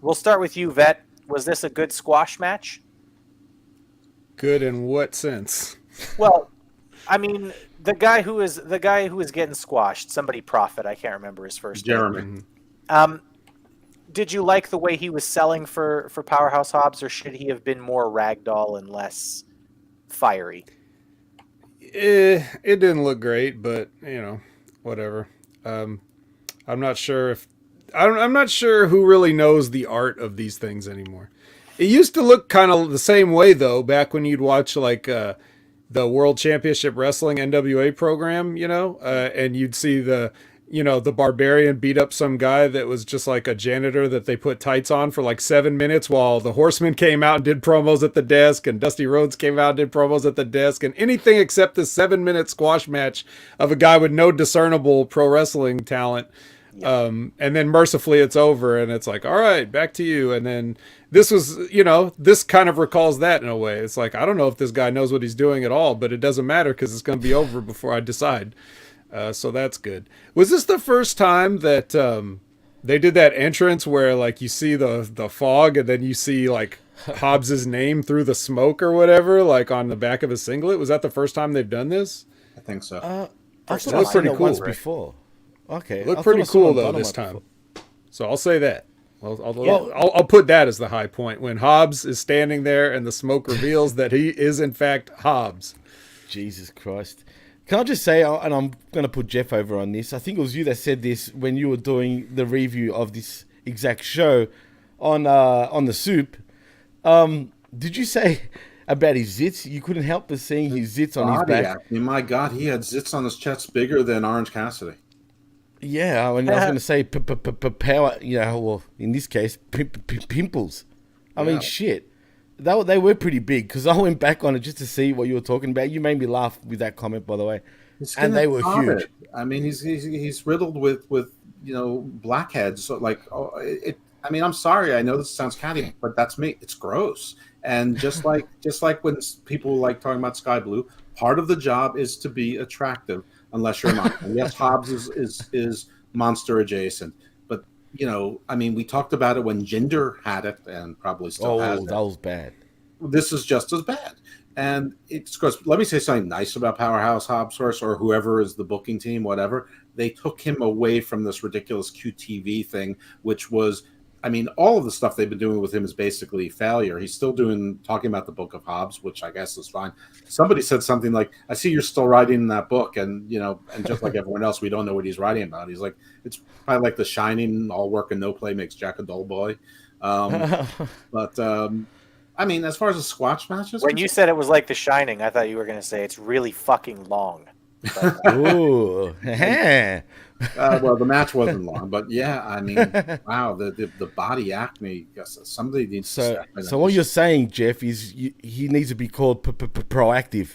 we'll start with you, Vet. Was this a good squash match? Good in what sense? Well, I mean, the guy who is getting squashed, somebody Prophet, I can't remember his first name. Jeremy. Did you like the way he was selling for Powerhouse Hobbs, or should he have been more ragdoll and less fiery? It didn't look great, but whatever. I'm not sure I'm not sure who really knows the art of these things anymore. It used to look kind of the same way though, back when you'd watch like the World Championship Wrestling NWA program, and you'd see the Barbarian beat up some guy that was just like a janitor that they put tights on for like 7 minutes while the Horsemen came out and did promos at the desk, and Dusty Rhodes came out and did promos at the desk, and anything except the 7-minute squash match of a guy with no discernible pro wrestling talent. Yeah. And then mercifully it's over and it's like, all right, back to you. And then this was, this kind of recalls that in a way. It's like, I don't know if this guy knows what he's doing at all, but it doesn't matter because it's going to be over before I decide. So that's good. Was this the first time that they did that entrance where like you see the fog and then you see like Hobbs's name through the smoke or whatever, like on the back of his singlet? Was that the first time they've done this? I think so. I thought I've seen it once before. Okay, looked pretty cool though this time. So I'll say that. I'll put that as the high point when Hobbs is standing there and the smoke reveals that he is in fact Hobbs. Jesus Christ. Can I just say, and I'm going to put Jeff over on this, I think it was you that said this when you were doing the review of this exact show on the Soup. Did you say about his zits? You couldn't help but seeing his zits on his back. Acne. My God, he had zits on his chest bigger than Orange Cassidy. Yeah, I mean, I was going to say power, well, in this case, pimples. I mean, shit. They were pretty big because I went back on it just to see what you were talking about. You made me laugh with that comment, by the way. And they were huge. I mean, he's riddled with blackheads. So like, I mean, I'm sorry. I know this sounds catty, but that's me. It's gross. And just like when people like talking about Sky Blue, part of the job is to be attractive, unless you're not. And yes, Hobbs is monster adjacent. But I mean, we talked about it when Jinder had it, and probably still has it. That was bad. This is just as bad. And it's because, let me say something nice about Powerhouse Hobbs first, or whoever is the booking team, whatever. They took him away from this ridiculous QTV thing, which was, I mean, all of the stuff they've been doing with him is basically failure. He's still talking about the Book of Hobbs, which I guess is fine. Somebody said something like, I see you're still writing that book. And, and just like everyone else, we don't know what he's writing about. He's like, it's probably like The Shining, all work and no play makes Jack a dull boy. I mean, as far as the squash matches, when you said it was like The Shining, I thought you were going to say it's really fucking long. Ooh, well, the match wasn't long, but yeah, I mean, wow, the body acne. Somebody needs. So what you're saying, Jeff, is he needs to be called proactive.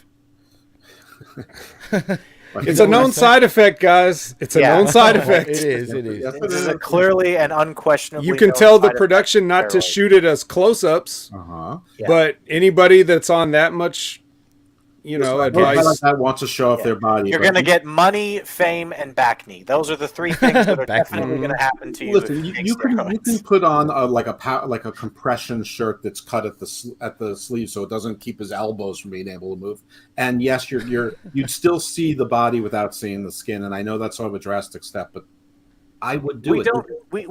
It's a known side effect, guys. It's a known side effect. It is. This is a clearly and unquestionably. You can tell the production not to shoot it as close-ups, but anybody that's on that much, advice that wants to show off their body. You're going to get money, fame, and back knee. Those are the three things that are definitely going to happen to you. Listen, you can put on a compression shirt that's cut at the sleeve so it doesn't keep his elbows from being able to move. And yes, you'd still see the body without seeing the skin. And I know that's sort of a drastic step, but I would do it.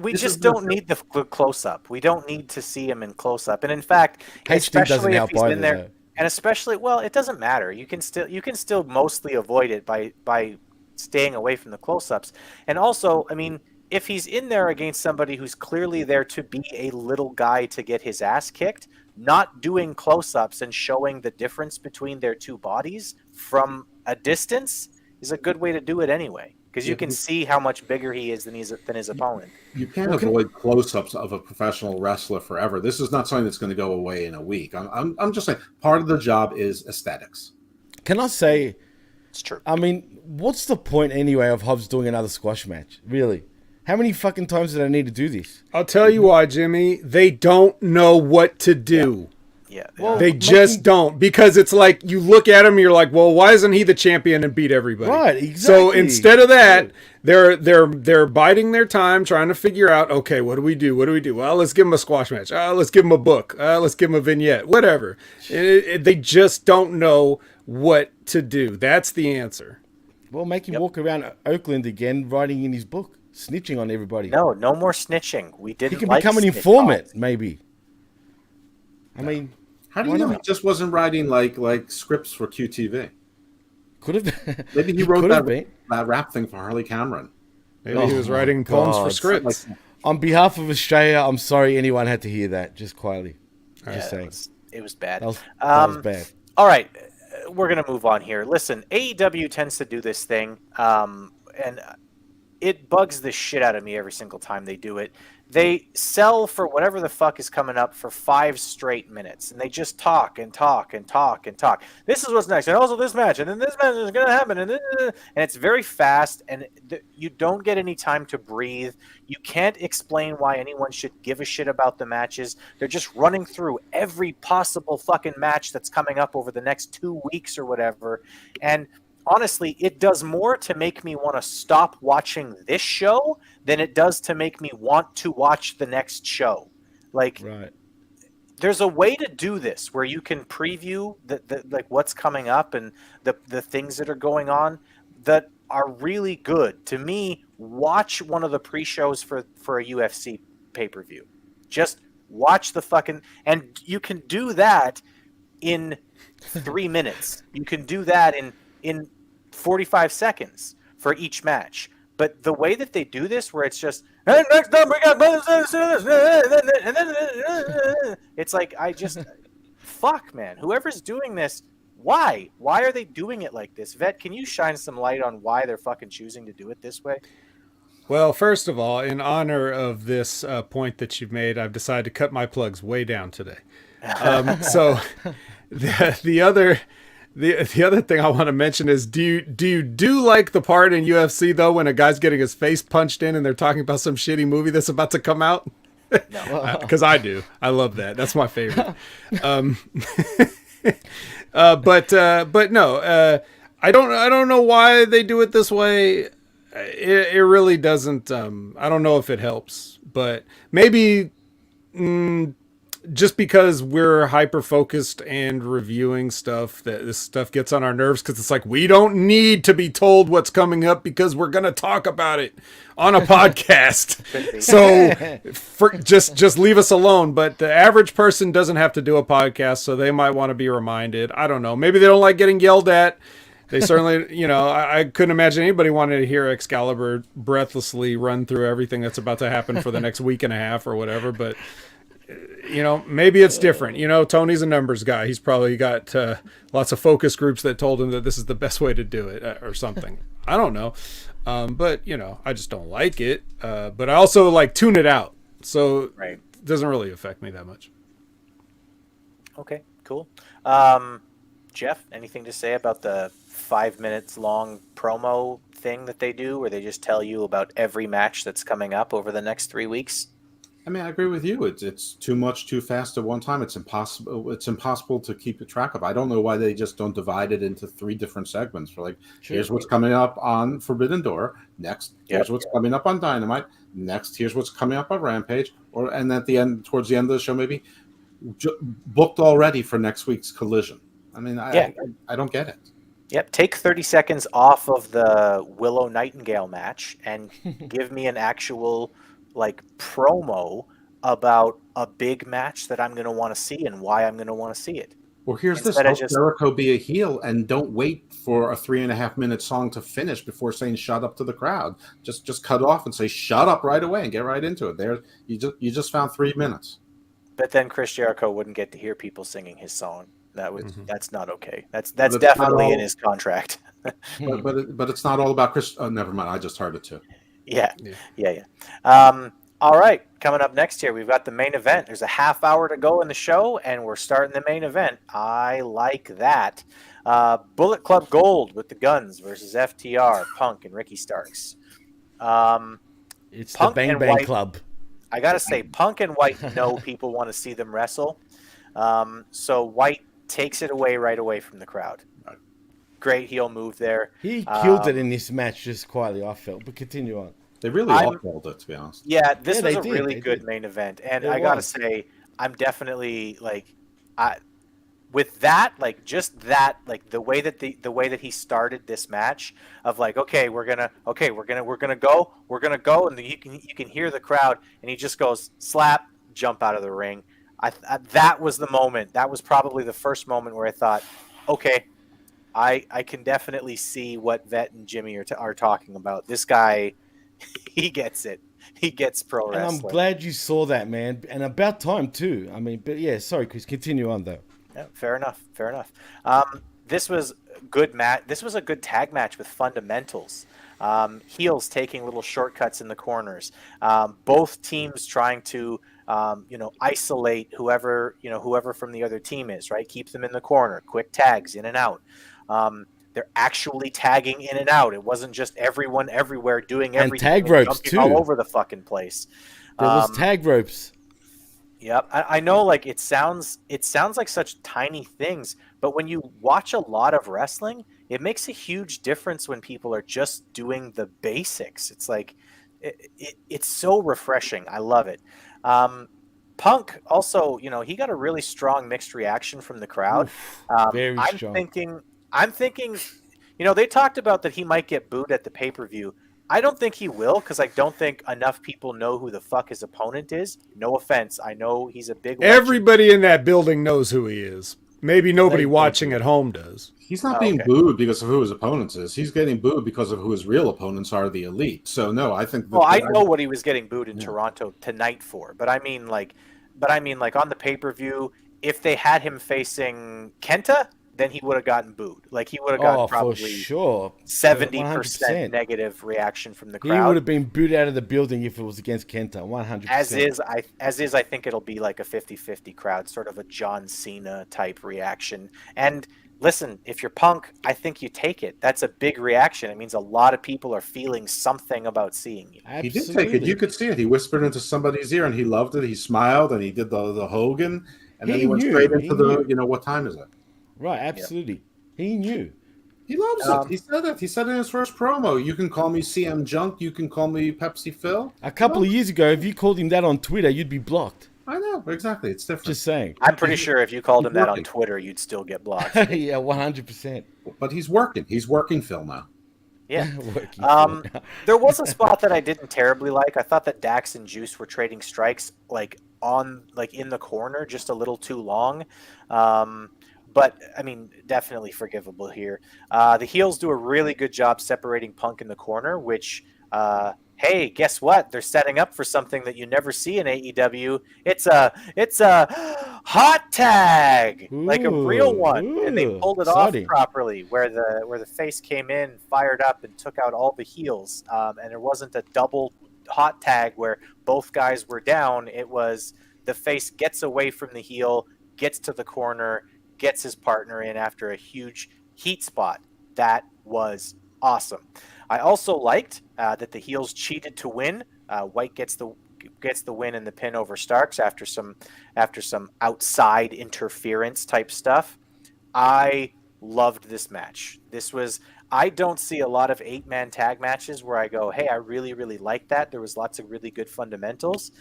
We just don't need the close up. We don't need to see him in close up. And in fact, HD especially if he's been there. Though. And especially, well, it doesn't matter. You can still mostly avoid it by staying away from the close-ups. And also, I mean, if he's in there against somebody who's clearly there to be a little guy to get his ass kicked, not doing close-ups and showing the difference between their two bodies from a distance is a good way to do it anyway. because you can see how much bigger he is than his opponent. You can't avoid close-ups of a professional wrestler forever. This is not something that's going to go away in a week. I'm just saying part of the job is aesthetics. Can I say, It's true. I mean, what's the point anyway of Hobbs doing another squash match? Really? How many fucking times did I need to do this? I'll tell you why, Jimmy. They don't know what to do. Yeah. Well, They just don't, because it's like you look at him and you're like, well, why isn't he the champion and beat everybody? Right, exactly. So instead of that, they're biding their time trying to figure out, okay, what do we do? What do we do? Well, let's give him a squash match. Let's give him a book. Let's give him a vignette. Whatever. They just don't know what to do. That's the answer. Well, make him walk around Oakland again, writing in his book, snitching on everybody. No more snitching. We didn't. He can like become an snitch informant, calls. maybe. I mean, How do why you know not? he just wasn't writing like scripts for QTV? Could have. Maybe he wrote could have been. that rap thing for Harley Cameron. Maybe he was writing poems for God. scripts. On behalf of Australia, I'm sorry anyone had to hear that. Just quietly. Just saying. It was bad. That was bad. All right, we're gonna move on here. Listen, AEW tends to do this thing, and it bugs the shit out of me every single time they do it. They sell for whatever the fuck is coming up for 5 straight minutes, and they just talk and talk and talk and talk. This is what's next, and also this match, and then this match is going to happen, and it's very fast, and you don't get any time to breathe. You can't explain why anyone should give a shit about the matches. They're just running through every possible fucking match that's coming up over the next 2 weeks or whatever, and honestly, it does more to make me want to stop watching this show than it does to make me want to watch the next show. Like, Right. there's a way to do this where you can preview like what's coming up and the things that are going on that are really good. To me, watch one of the pre-shows for a UFC pay-per-view. Just watch the fucking, and you can do that in 3 minutes. You can do that in 45 seconds for each match. But the way that they do this, where it's just, hey, next up we got, and then it's like, I just, fuck, man. Whoever's doing this, why? Why are they doing it like this? Vet, can you shine some light on why they're fucking choosing to do it this way? Well, first of all, in honor of this point that you've made, I've decided to cut my plugs way down today. So the other thing I want to mention is, do you like the part in UFC though when a guy's getting his face punched in and they're talking about some shitty movie that's about to come out? No. Because I do. I love that. That's my favorite. But no, I don't know why they do it this way. It really doesn't. I don't know if it helps, but maybe. Just because we're hyper focused and reviewing stuff, that this stuff gets on our nerves, because it's like, we don't need to be told what's coming up because we're going to talk about it on a podcast. So just leave us alone. But the average person doesn't have to do a podcast, so they might want to be reminded. I don't know. Maybe they don't like getting yelled at. They certainly, I couldn't imagine anybody wanting to hear Excalibur breathlessly run through everything that's about to happen for the next week and a half or whatever. But maybe it's different. Tony's a numbers guy. He's probably got lots of focus groups that told him that this is the best way to do it or something. I don't know. But, I just don't like it. But I also tune it out. So Right. It doesn't really affect me that much. Okay, cool. Jeff, anything to say about the 5 minutes long promo thing that they do, where they just tell you about every match that's coming up over the next 3 weeks? I mean, I agree with you. It's too much, too fast at one time. It's impossible. It's impossible to keep track of. I don't know why they just don't divide it into 3 different segments. For here's what's coming up on Forbidden Door. Next, here's what's coming up on Dynamite. Next, here's what's coming up on Rampage. And at the end, towards the end of the show, maybe booked already for next week's Collision. I mean, I don't get it. Yep, take 30 seconds off of the Willow Nightingale match and give me an actual promo about a big match that I'm going to want to see and why I'm going to want to see it. Well, here's Instead this. of Jericho be a heel and don't wait for a 3.5 minute song to finish before saying shut up to the crowd. Just cut off and say shut up right away and get right into it. There, you just found 3 minutes. But then Chris Jericho wouldn't get to hear people singing his song. That's not okay. That's definitely in his contract. but it's not all about Chris. Oh, never mind. I just heard it too. Yeah. Yeah. Yeah. All right. Coming up next here, we've got the main event. There's a half hour to go in the show, and we're starting the main event. I like that. Bullet Club Gold with the Guns versus FTR, Punk, and Ricky Starks. It's Punk the Bang and Bang White- Club. I got to say, Punk and White know people want to see them wrestle. So White takes it right away from the crowd. Right. Great heel move there. He killed it in this match just quietly, I felt. But continue on. They really off-rolled it, to be honest. Yeah, this Yeah, was they a did, really they good did. main event. And It I got to was. say, I'm definitely with that, like just that, like the way that he started this match of like, we're gonna go, and you can hear the crowd, and he just goes slap, jump out of the ring. That was the moment. That was probably the first moment where I thought, okay, I can definitely see what Vet and Jimmy are talking about. This guy, he gets it. He gets pro And wrestling. I'm glad you saw that, man. And about time, too. I mean, but yeah, sorry, Chris. Continue on, though. Yeah, fair enough. This was good match. This was a good tag match with fundamentals. Heels taking little shortcuts in the corners. Both teams trying to, isolate whoever from the other team is, right? Keep them in the corner. Quick tags in and out. They're actually tagging in and out. It wasn't just everyone everywhere doing And everything. tag ropes, jumping too. all over the fucking place. There was tag ropes. Yep, I know. Like it sounds like such tiny things, but when you watch a lot of wrestling, it makes a huge difference when people are just doing the basics. It's like it's so refreshing. I love it. Punk also, he got a really strong mixed reaction from the crowd. Very I'm strong. thinking, they talked about that he might get booed at the pay-per-view. I don't think he will, because I don't think enough people know who the fuck his opponent is. No offense. I know he's a big legend. Everybody in that building knows who he is. Maybe nobody They watching at home does. He's not being booed because of who his opponents is. He's getting booed because of who his real opponents are, the Elite. So no, I think. Well, I know what he was getting booed in Toronto tonight for, but I mean, like on the pay-per-view, if they had him facing Kenta, then he would have gotten booed. Like he would have gotten probably for sure. 70% 100%. negative reaction from the He crowd. would have been booed out of the building if it was against Kenta. 100%. As is, I think it'll be like a 50-50 crowd, sort of a John Cena type reaction. And listen, if you're Punk, I think you take it. That's a big reaction. It means a lot of people are feeling something about seeing you. He did take it. You could see it. He whispered into somebody's ear, and he loved it. He smiled, and he did the Hogan, and then he went straight into what time is it? Right, absolutely. Yep. He knew. He loves it. He said it. He said it in his first promo. You can call me CM Junk. You can call me Pepsi Phil. A couple of years ago, if you called him that on Twitter, you'd be blocked. I know, exactly. It's different. Just saying. I'm pretty sure if you called him that on Twitter, you'd still get blocked. Yeah, 100%. But he's working. He's working Phil now. Yeah. There was a spot that I didn't terribly like. I thought that Dax and Juice were trading strikes in the corner just a little too long. But, I mean, definitely forgivable here. The heels do a really good job separating Punk in the corner, which, hey, guess what? They're setting up for something that you never see in AEW. It's a hot tag, like a real one. And they pulled it off properly, where the face came in, fired up, and took out all the heels. And it wasn't a double hot tag where both guys were down. It was the face gets away from the heel, gets to the corner, gets his partner in after a huge heat spot. That was awesome. I also liked that the heels cheated to win. White gets the win and the pin over Starks after some outside interference type stuff. I loved this match. I don't see a lot of 8-man tag matches where I go, hey, I really, really like that. There was lots of really good fundamentals.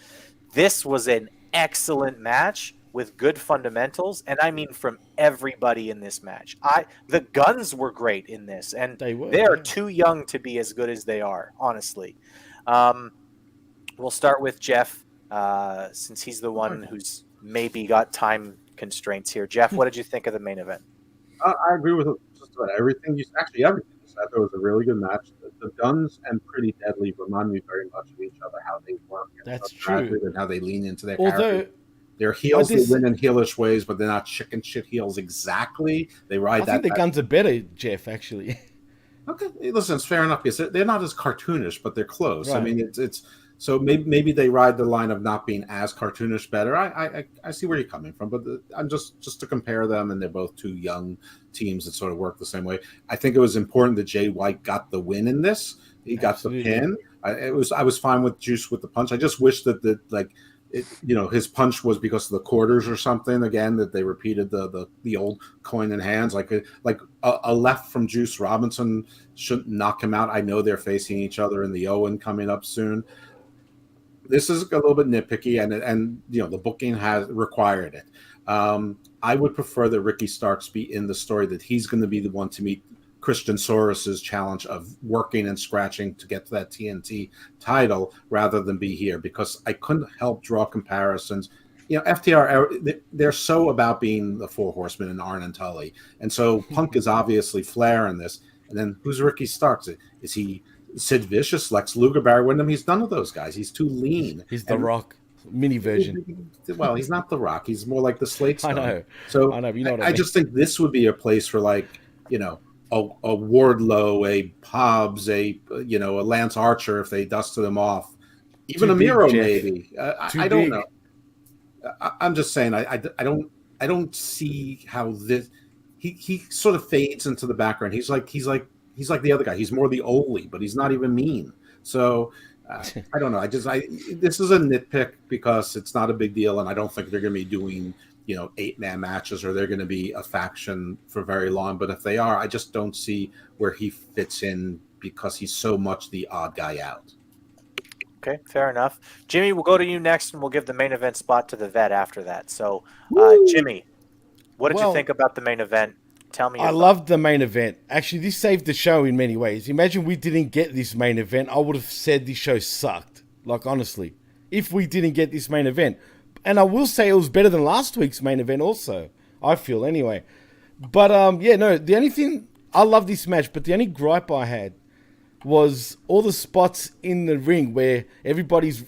This was an excellent match with good fundamentals, and I mean from everybody in this match. The Guns were great in this, and they are too young to be as good as they are, honestly. We'll start with Jeff, since he's the one who's maybe got time constraints here. Jeff, what did you think of the main event? I agree with just about everything. Everything you said. There was a really good match. The Guns and Pretty Deadly remind me very much of each other, how they work. That's true. And how they lean into their character. They're heels that win in heelish ways, but they're not chicken shit heels exactly. They ride that. I think the Guns are better, Jeff, actually. Okay, listen, it's fair enough because they're not as cartoonish, but they're close. I Right. mean, it's so maybe they ride the line of not being as cartoonish better. I see where you're coming from, but I'm just to compare them, and they're both two young teams that sort of work the same way. I think it was important that Jay White got the win in this. He got the Absolutely. pin. I was fine with Juice with the punch. I just wish that his punch was because of the quarters or something. Again, that they repeated the old coin in hands, like a left from Juice Robinson shouldn't knock him out. I know they're facing each other in the Owen coming up soon. This is a little bit nitpicky, and the booking has required it. I would prefer that Ricky Starks be in the story, that he's going to be the one to meet Christian Soros's challenge of working and scratching to get to that TNT title rather than be here, because I couldn't help draw comparisons. FTR, they're so about being the Four Horsemen and Arn and Tully. And so Punk is obviously Flair in this. And then who's Ricky Starks? Is he Sid Vicious, Lex Luger, Barry Windham? He's none of those guys. He's too lean. He's the Rock mini version. Well, he's not the Rock. He's more like the Slate Stone. I know. So I know. You know what I mean. just think this would be a place for a Wardlow, a Hobbs, a Lance Archer if they dusted him off, even a Miro maybe. I don't know. I'm just saying I don't see how this. He sort of fades into the background. He's like the other guy. He's more the Oli, but he's not even mean. So I don't know. This is a nitpick because it's not a big deal, and I don't think they're going to be doing 8-man matches, or they're going to be a faction for very long. But if they are, I just don't see where he fits in because he's so much the odd guy out. Okay, fair enough. Jimmy, we'll go to you next, and we'll give the main event spot to the vet after that. So, Jimmy, what did you think about the main event? Tell me. I loved the main event. Actually, this saved the show in many ways. Imagine we didn't get this main event. I would have said this show sucked. Like, honestly, if we didn't get this main event. And I will say it was better than last week's main event also. I feel, anyway. But, the only thing... I love this match, but the only gripe I had was all the spots in the ring where everybody's,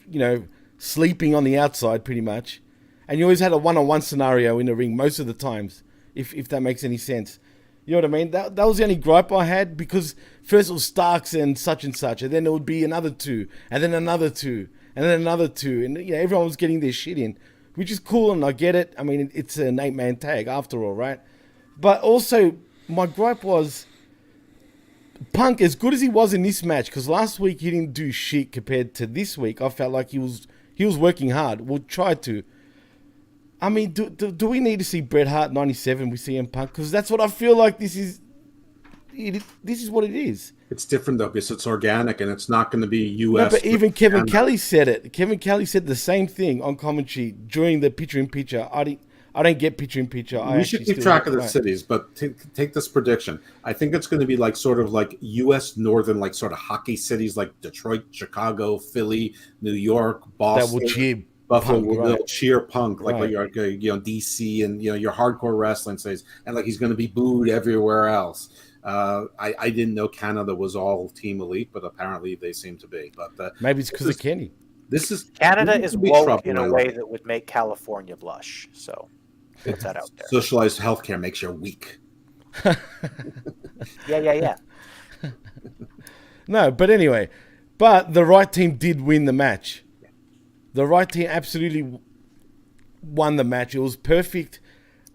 sleeping on the outside, pretty much. And you always had a one-on-one scenario in the ring most of the times, if that makes any sense. You know what I mean? That was the only gripe I had, because first it was Starks and such, and then it would be another two, and then another two, and then another two. And, everyone was getting their shit in, which is cool, and I get it. I mean, it's an 8-man tag after all, right? But also, my gripe was Punk, as good as he was in this match, because last week he didn't do shit compared to this week. I felt like he was working hard. Well, tried to. I mean, do we need to see Bret Hart 97 with CM Punk? Because that's what I feel like this is. This is what it is. It's different, though, because it's organic, and it's not going to be U.S. No, but even Kevin Kelly said it. Kevin Kelly said the same thing on commentary during the picture-in-picture. I don't get picture-in-picture. We should keep track of the cities, but take this prediction. I think it's going to be sort of like U.S. northern, sort of hockey cities like Detroit, Chicago, Philly, New York, Boston. That will cheer Buffalo Punk, will cheer Punk, Right. your DC and your hardcore wrestling cities, and he's going to be booed everywhere else. I didn't know Canada was all Team Elite, but apparently they seem to be. But maybe it's because of Kenny. Canada is woke in a way that would make California blush. So put that out there. Socialized healthcare makes you weak. Yeah. No, but anyway, the right team did win the match. The right team absolutely won the match. It was perfect.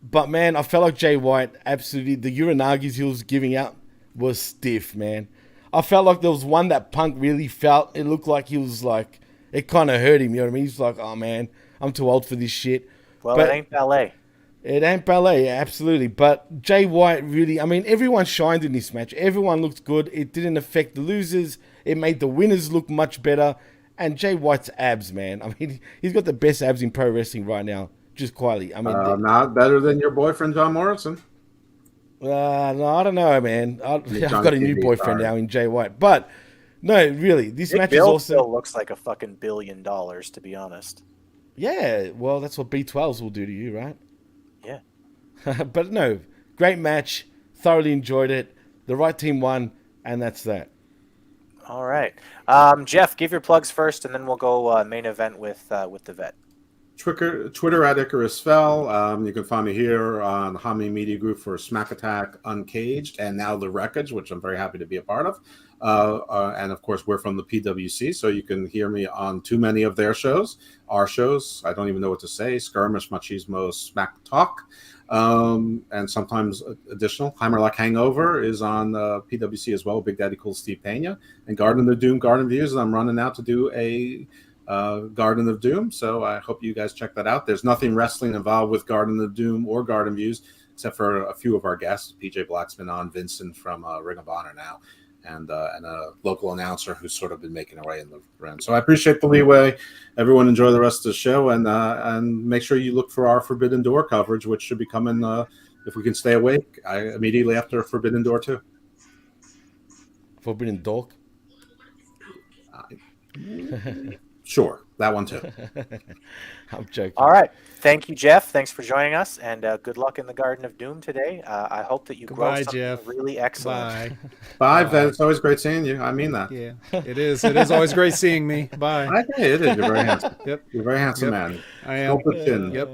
But, man, I felt like Jay White absolutely... The Uranagis he was giving out was stiff, man. I felt like there was one that Punk really felt. It looked like he was like... It kind of hurt him, you know what I mean? He's like, oh, man, I'm too old for this shit. Well, it ain't ballet. It ain't ballet, absolutely. But Jay White really... I mean, everyone shined in this match. Everyone looked good. It didn't affect the losers. It made the winners look much better. And Jay White's abs, man. I mean, he's got the best abs in pro wrestling right now. Just quietly. I mean, not better than your boyfriend, John Morrison. No, I don't know, man. I've got a new boyfriend now in Jay White. But, no, really, this match is awesome. Still looks like a fucking $1 billion, to be honest. Yeah, well, that's what B12s will do to you, right? Yeah. But, no, great match. Thoroughly enjoyed it. The right team won, and that's that. All right. Jeff, give your plugs first, and then we'll go main event with the vet. Twitter at Icarus Fell. You can find me here on Hamin Media Group for Smack Attack Uncaged, and now the Wreckage, which I'm very happy to be a part of. And of course, we're from the PWC, so you can hear me on too many of their shows, our shows. I don't even know what to say: Skirmish, Machismo, Smack Talk, and sometimes additional. Heimerlock Hangover is on PWC as well. Big Daddy Cool Steve Pena, and Garden of Doom, Garden Views. And I'm running out to do a Garden of Doom, so I hope you guys check that out. There's nothing wrestling involved with Garden of Doom or Garden Views, except for a few of our guests. PJ Black's been on, Vincent from Ring of Honor now, and a local announcer who's sort of been making her way in the round. So I appreciate the leeway. Everyone enjoy the rest of the show, and make sure you look for our Forbidden Door coverage, which should be coming, if we can stay awake, immediately after Forbidden Door 2. Forbidden Dog? Sure, that one too. I'm joking. All right. Thank you, Jeff. Thanks for joining us, and good luck in the Garden of Doom today. I hope that you grow Goodbye, something Jeff. really excellent. Bye, Ven. It's always great seeing you. I mean that. Yeah, it is. It is always great seeing me. Bye. I agree. It is. You're very handsome. Yep. You're a very handsome Yep. man. I am. Sculpted chin, Yep.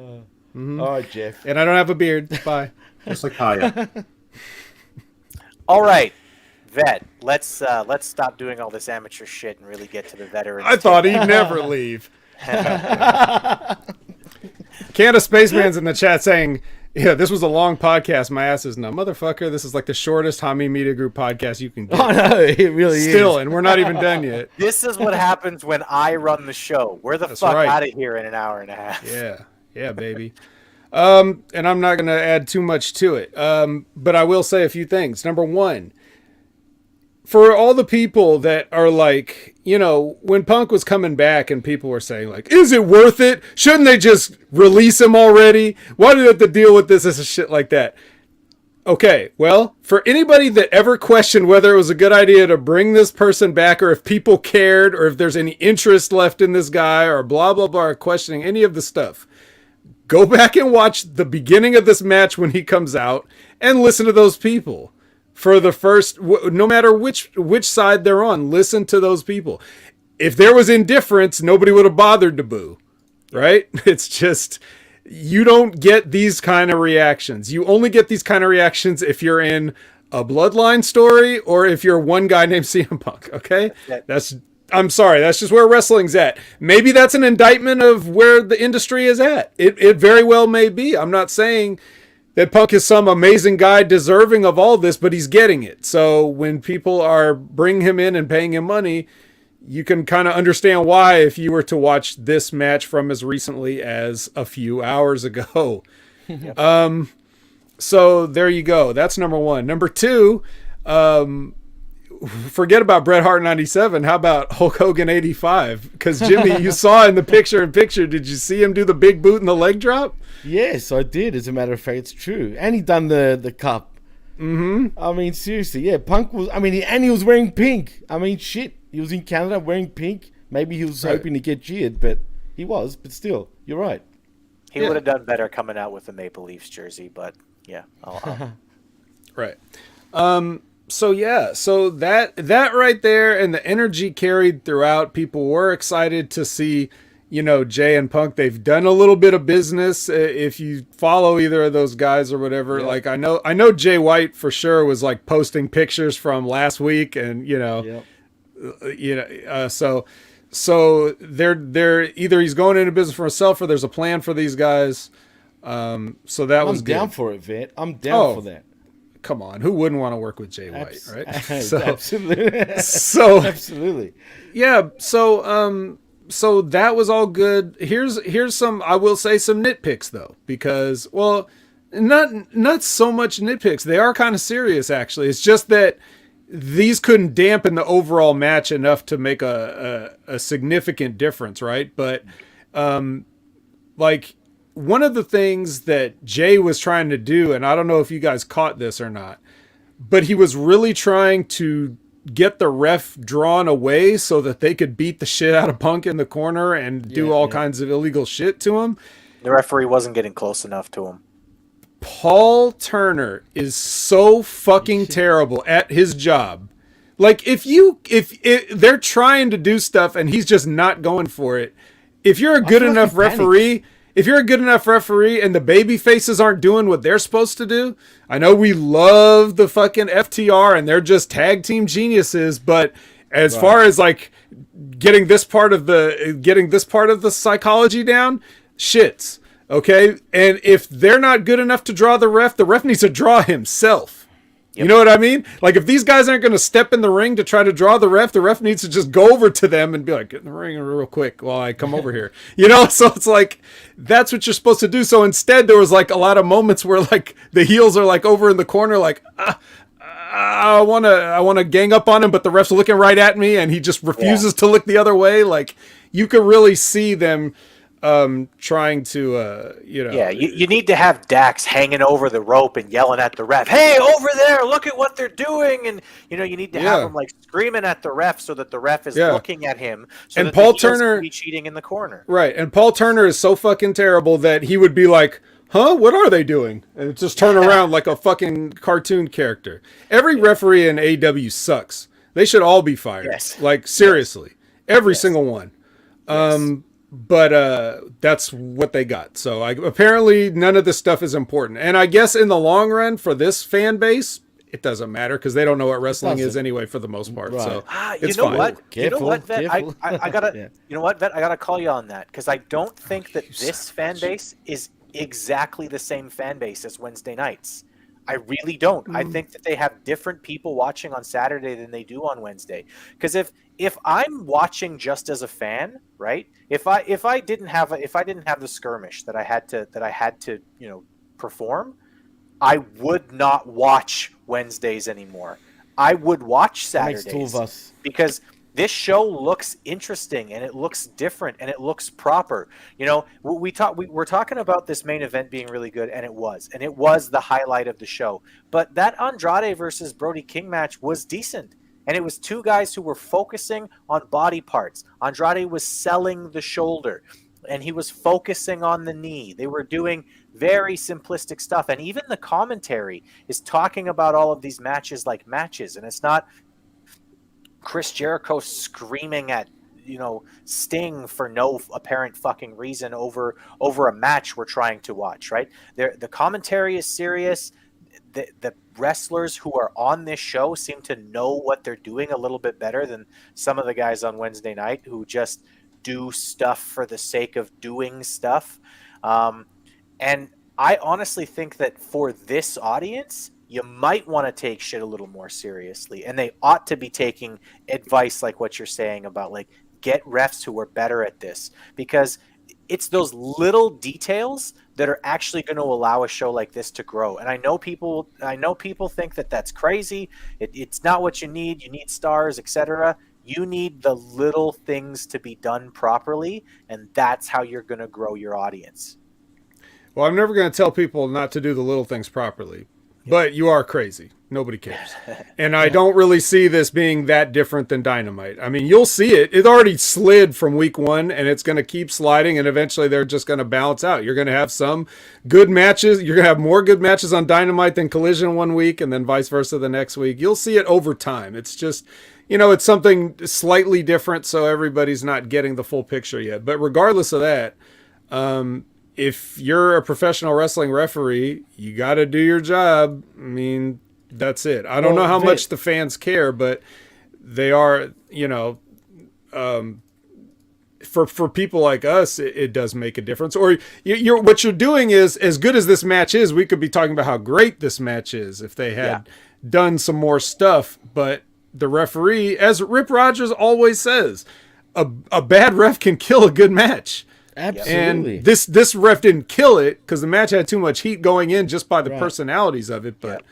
All right, Jeff. And I don't have a beard. Bye. just like Kaya. All right, Vet. Let's stop doing all this amateur shit and really get to the veterans. I thought he'd never leave. Canada Spaceman's in the chat saying, yeah, this was a long podcast. My ass is no motherfucker. This is like the shortest Hamin Media Group podcast you can get. Oh, no, it really Still, is. and we're not even done yet. This is what happens when I run the show. We're the That's fuck right. out of here in an hour and a half. Yeah, baby. And I'm not going to add too much to it. But I will say a few things. Number one, for all the people that are like, you know, when Punk was coming back and people were saying like, is it worth it? Shouldn't they just release him already? Why do they have to deal with this and shit like that? Okay, well, for anybody that ever questioned whether it was a good idea to bring this person back, or if people cared, or if there's any interest left in this guy, or blah, blah, blah, questioning any of the stuff, go back and watch the beginning of this match when he comes out and listen to those people. For the first, no matter which side they're on, listen to those people. If there was indifference, nobody would have bothered to boo, right? It's just, you don't get these kind of reactions. You only get these kind of reactions if you're in a Bloodline story or if you're one guy named CM Punk, okay? I'm sorry, that's just where wrestling's at. Maybe that's an indictment of where the industry is at. It very well may be. I'm not saying that Punk is some amazing guy deserving of all this, but he's getting it. So when people are bringing him in and paying him money, you can kind of understand why if you were to watch this match from as recently as a few hours ago. So there you go. That's number one. Number two, forget about Bret Hart 97. How about Hulk Hogan 85? Because Jimmy, you saw in the picture, did you see him do the big boot and the leg drop? Yes, I did. As a matter of fact, it's true. And he done the cup. Mm-hmm. I mean, seriously, yeah. Punk was, he was wearing pink. I mean, shit. He was in Canada wearing pink. Maybe he was hoping to get cheered, but he was. But still, you're right. He would have done better coming out with the Maple Leafs jersey, but yeah. Right. So that right there, and the energy carried throughout. People were excited to see, you know, Jay and Punk. They've done a little bit of business. If you follow either of those guys or whatever, like I know Jay White for sure was like posting pictures from last week, and so they're either he's going into business for himself or there's a plan for these guys. So that was good. I'm down for it, Vet. I'm down for that. Come on, who wouldn't want to work with Jay White, right? Absolutely. Absolutely. Yeah. So that was all good. Here's some, I will say, some nitpicks though, because, well, not so much nitpicks. They are kind of serious, actually. It's just that these couldn't dampen the overall match enough to make a significant difference, right? But like, one of the things that Jay was trying to do, and I don't know if you guys caught this or not, but he was really trying to get the ref drawn away so that they could beat the shit out of Punk in the corner and do all kinds of illegal shit to him. The referee wasn't getting close enough to him. Paul Turner is so fucking terrible at his job. Like, if they're trying to do stuff and he's just not going for it, if you're a good feel like enough he panics. referee, if you're a good enough referee and the baby faces aren't doing what they're supposed to do, I know we love the fucking FTR and they're just tag team geniuses, but as far as like getting this part of the psychology down, shits. Okay? And if they're not good enough to draw the ref needs to draw himself. You know what I mean? Like, if these guys aren't going to step in the ring to try to draw the ref needs to just go over to them and be like, get in the ring real quick while I come over here. You know? So it's like, that's what you're supposed to do. So instead, there was like a lot of moments where like the heels are like over in the corner, like, I want to gang up on him, but the ref's looking right at me and he just refuses to look the other way. Like, you could really see them trying to you need to have Dax hanging over the rope and yelling at the ref, hey, over there, look at what they're doing. And you need to have him like screaming at the ref so that the ref is looking at him, so and that Paul the heels Turner can be cheating in the corner. Right. And Paul Turner is so fucking terrible that he would be like, huh, what are they doing? And just turn around like a fucking cartoon character. Every referee in AEW sucks. They should all be fired. Yes. Like, seriously. Every single one. But that's what they got. So apparently none of this stuff is important. And I guess in the long run for this fan base, it doesn't matter because they don't know what wrestling is anyway for the most part. Right. So it's fine. What? You know what, Vet? I gotta. You know what, Vet? I gotta call you on that because I don't think that this fan base is exactly the same fan base as Wednesday nights. I really don't. I think that they have different people watching on Saturday than they do on Wednesday. Because if I'm watching just as a fan, right? If I didn't have the skirmish that I had to perform, I would not watch Wednesdays anymore. I would watch Saturdays. That makes two of us. Because this show looks interesting and it looks different and it looks proper. We're talking about this main event being really good, and it was the highlight of the show. But that Andrade versus Brody King match was decent, and it was two guys who were focusing on body parts. Andrade was selling the shoulder, and he was focusing on the knee. They were doing very simplistic stuff, and even the commentary is talking about all of these matches like matches, and it's not Chris Jericho screaming at Sting for no apparent fucking reason over a match we're trying to watch, right? The commentary is serious. The wrestlers who are on this show seem to know what they're doing a little bit better than some of the guys on Wednesday night who just do stuff for the sake of doing stuff. And I honestly think that for this audience, you might want to take shit a little more seriously, and they ought to be taking advice like what you're saying about like get refs who are better at this, because it's those little details that are actually going to allow a show like this to grow. And I know people think that that's crazy. It's not what you need. You need stars, etc. You need the little things to be done properly, and that's how you're going to grow your audience. Well, I'm never going to tell people not to do the little things properly. But you are crazy. Nobody cares. And I don't really see this being that different than Dynamite. I mean, you'll see it. It already slid from week 1, and it's going to keep sliding, and eventually they're just going to balance out. You're going to have some good matches. You're going to have more good matches on Dynamite than Collision one week, and then vice versa the next week. You'll see it over time. It's just, it's something slightly different, so everybody's not getting the full picture yet. But regardless of that, if you're a professional wrestling referee, you got to do your job. I mean, that's it. I don't know how much the fans care, but they are, for people like us, it does make a difference. Or what you're doing is, as good as this match is, we could be talking about how great this match is if they had done some more stuff. But the referee, as Rip Rogers always says, a bad ref can kill a good match. Absolutely. And this ref didn't kill it because the match had too much heat going in just by the personalities of it. But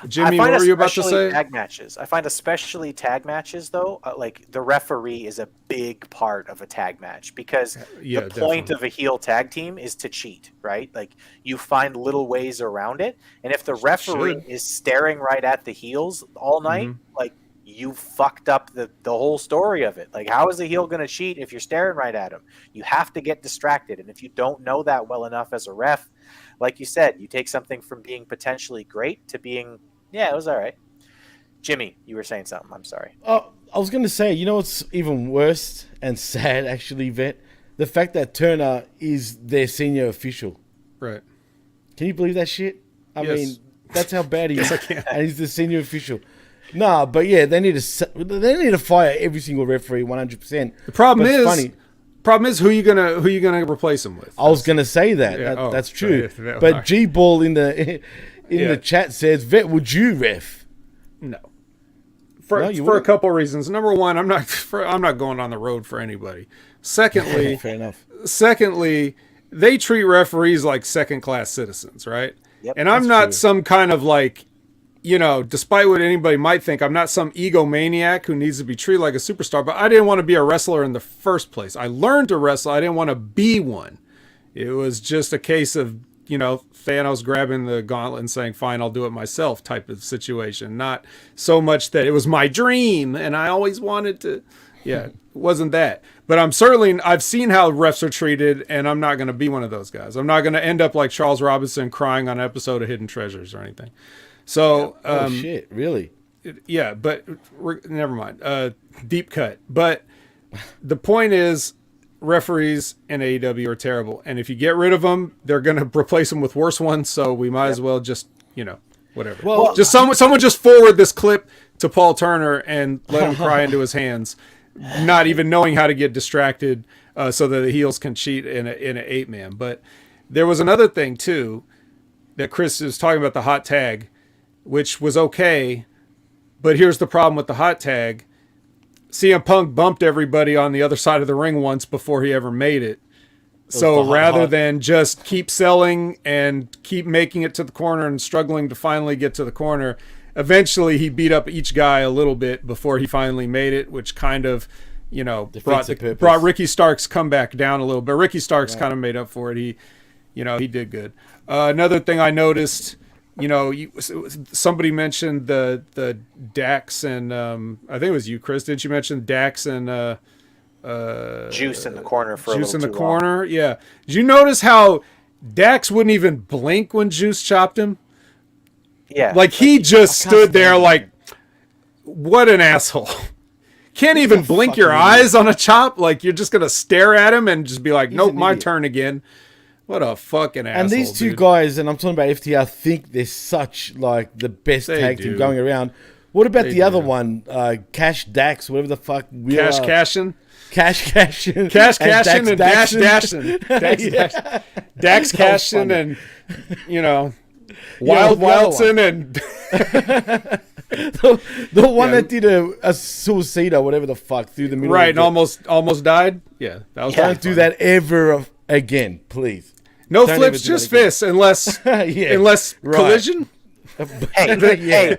Jimmy, what were you about to say? Tag matches. I find especially tag matches, though, like the referee is a big part of a tag match because the point of a heel tag team is to cheat, right? Like you find little ways around it. And if the referee is staring right at the heels all night, like you fucked up the whole story of it. Like, how is the heel going to cheat if you're staring right at him? You have to get distracted. And if you don't know that well enough as a ref, like you said, you take something from being potentially great to being, it was all right. Jimmy, you were saying something. I'm sorry. Oh, I was going to say, what's even worse and sad, actually, Vet? the fact that Turner is their senior official. Right. Can you believe that shit? I Yes. mean, that's how bad he is. I can. And he's the senior official. Nah, but yeah, they need to fire every single referee 100%. The problem But it's is, funny. who you gonna replace him with? I was gonna say that. Yeah, That's true. sorry. But G Ball in the Yeah. chat says, "Vet, would you ref?" No. No, you For a wouldn't? couple of reasons. Number one, I'm not going on the road for anybody. Secondly, Fair enough. They treat referees like second-class citizens, right? Yep, and I'm that's not true. some kind of like, despite what anybody might think, I'm not some egomaniac who needs to be treated like a superstar, but I didn't want to be a wrestler in the first place. I learned to wrestle. I didn't want to be one. It was just a case of, Thanos grabbing the gauntlet and saying, fine, I'll do it myself type of situation. Not so much that it was my dream and I always wanted to. Yeah, it wasn't that. But I've seen how refs are treated, and I'm not going to be one of those guys. I'm not going to end up like Charles Robinson crying on an episode of Hidden Treasures or anything. So, Oh shit! Really? yeah, but never mind. Deep cut. But the point is, referees in AEW are terrible, and if you get rid of them, they're going to replace them with worse ones. So we might as well just, whatever. Well, just someone just forward this clip to Paul Turner and let him cry into his hands, not even knowing how to get distracted, so that the heels can cheat in an 8-man. But there was another thing too that Chris was talking about, the hot tag, which was okay. But here's the problem with the hot tag. CM Punk bumped everybody on the other side of the ring once before he ever made it. So rather than just keep selling and keep making it to the corner and struggling to finally get to the corner, eventually he beat up each guy a little bit before he finally made it, which kind of, brought Ricky Stark's comeback down a little bit. Ricky Stark's kind of made up for it. He did good. Another thing I noticed, somebody mentioned the Dax and I think it was you, Chris. Didn't you mention Dax and Juice in the corner for Juice a in little the too long. corner? Yeah. Did you notice how Dax wouldn't even blink when Juice chopped him? Yeah, Like he just stood there like, what an asshole. Can't even blink your eyes on a chop. Like you're just going to stare at him and just be like, nope, an my idiot. turn again. What a fucking asshole. And these two dude. guys, and I'm talking about FTR, think they're such like the best They tag do. team going around. What about They the other do. one, Cash Dax, whatever the fuck? Cash Cashin. Cash Cashin. Cash Cashin and Dax Daxon. Dashin. Dax Cashin funny. and, Wild the other Wildson and the one that did a suicide or whatever the fuck through the middle. right, of and the- almost died. Yeah, that was Don't do that ever again, please. No Don't flips, ever do just that again. fists, unless Yeah, unless right. collision. hey,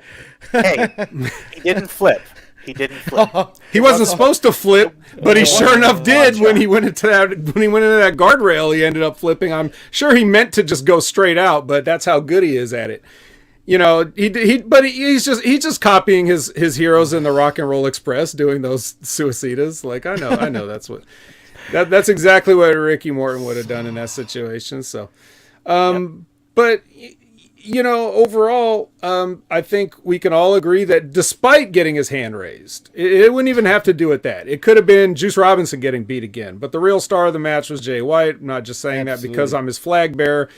he didn't flip. He didn't flip. He wasn't supposed to flip, but he sure enough did when he went into that guardrail. He ended up flipping. I'm sure he meant to just go straight out, but that's how good he is at it. He's just copying his heroes in the Rock and Roll Express doing those suicidas. Like I know that's what that's exactly what Ricky Morton would have done in that situation. So, but overall, I think we can all agree that despite getting his hand raised, it wouldn't even have to do with that. It could have been Juice Robinson getting beat again. But the real star of the match was Jay White. I'm not just saying that because I'm his flag bearer.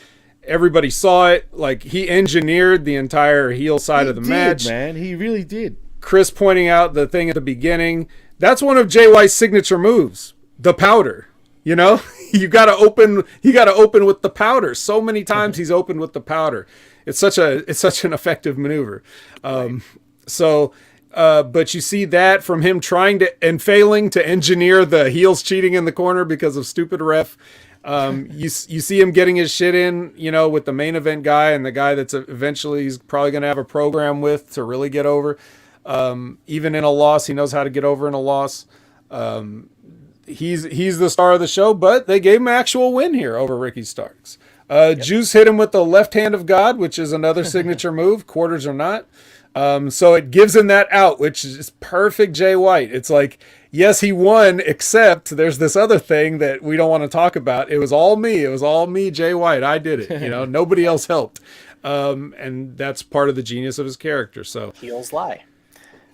Everybody saw it. Like, he engineered the entire heel side of the match. Man, he really did. Chris pointing out the thing at the beginning. That's one of Jay White's signature moves. The powder. You gotta open with the powder. So many times he's opened with the powder. It's such an effective maneuver. But you see that from him trying to and failing to engineer the heels cheating in the corner because of stupid ref. You see him getting his shit in, with the main event guy and the guy that's eventually he's probably going to have a program with to really get over. Even in a loss, he knows how to get over in a loss. He's the star of the show, but they gave him an actual win here over Ricky Starks. Juice hit him with the left hand of God, which is another signature move, quarters or not. So it gives him that out, which is perfect Jay White. It's like, yes, he won, except there's this other thing that we don't want to talk about. It was all me, Jay White. I did it. Nobody else helped. And that's part of the genius of his character. So Heels lie.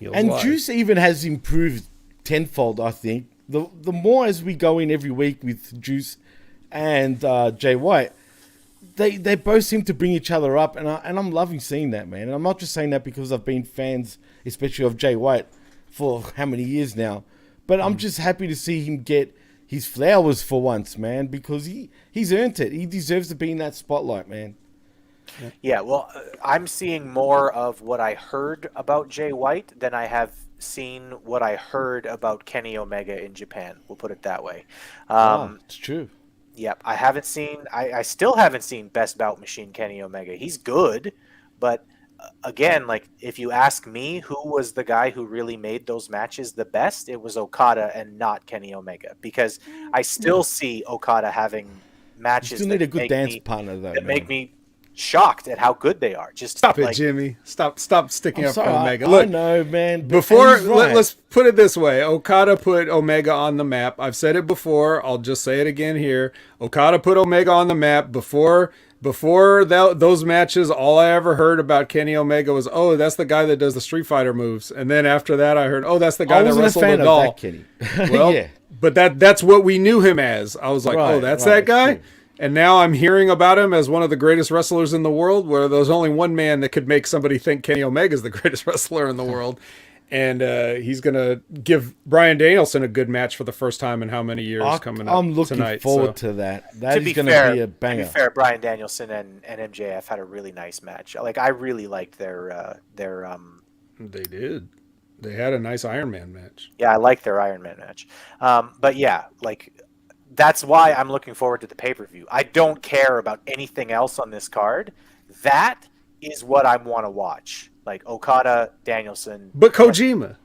And Juice even has improved tenfold, I think, the more as we go in every week with Juice and Jay White, they both seem to bring each other up, and I'm loving seeing that, man. And I'm not just saying that because I've been fans, especially of Jay White, for how many years now, but I'm just happy to see him get his flowers for once, man, because he's earned it. He deserves to be in that spotlight, man. Yeah, well, I'm seeing more of what I heard about Jay White than I have seen what I heard about Kenny Omega in Japan. We'll put it that way. It's true. Yep, I still haven't seen Best Bout Machine Kenny Omega. He's good, but again, like, if you ask me who was the guy who really made those matches the best, it was Okada and not Kenny Omega, because I still see Okada having matches. You still need a good dance partner, though, that make me shocked at how good they are. Just stop it, Jimmy. Stop sticking up for Omega. Look, I know, man. Before, let's put it this way. Okada put Omega on the map. I've said it before. I'll just say it again here. Okada put Omega on the map before those matches. All I ever heard about Kenny Omega was, oh, that's the guy that does the Street Fighter moves. And then after that, I heard, oh, that's the guy that wrestled the doll. That, Kenny. Well, yeah. But that's what we knew him as. I was like, that's that guy? True. And now I'm hearing about him as one of the greatest wrestlers in the world, where there's only one man that could make somebody think Kenny Omega is the greatest wrestler in the world. And he's going to give Bryan Danielson a good match for the first time in how many years coming up I'm looking tonight, forward to that. That is going to be a banger. To be fair, Bryan Danielson and MJF had a really nice match. Like, I really liked their They did. They had a nice Iron Man match. Yeah, I liked their Iron Man match. But yeah, like, that's why I'm looking forward to the pay-per-view. I don't care about anything else on this card. That is what I want to watch. Like, Okada, Danielson. But Kojima.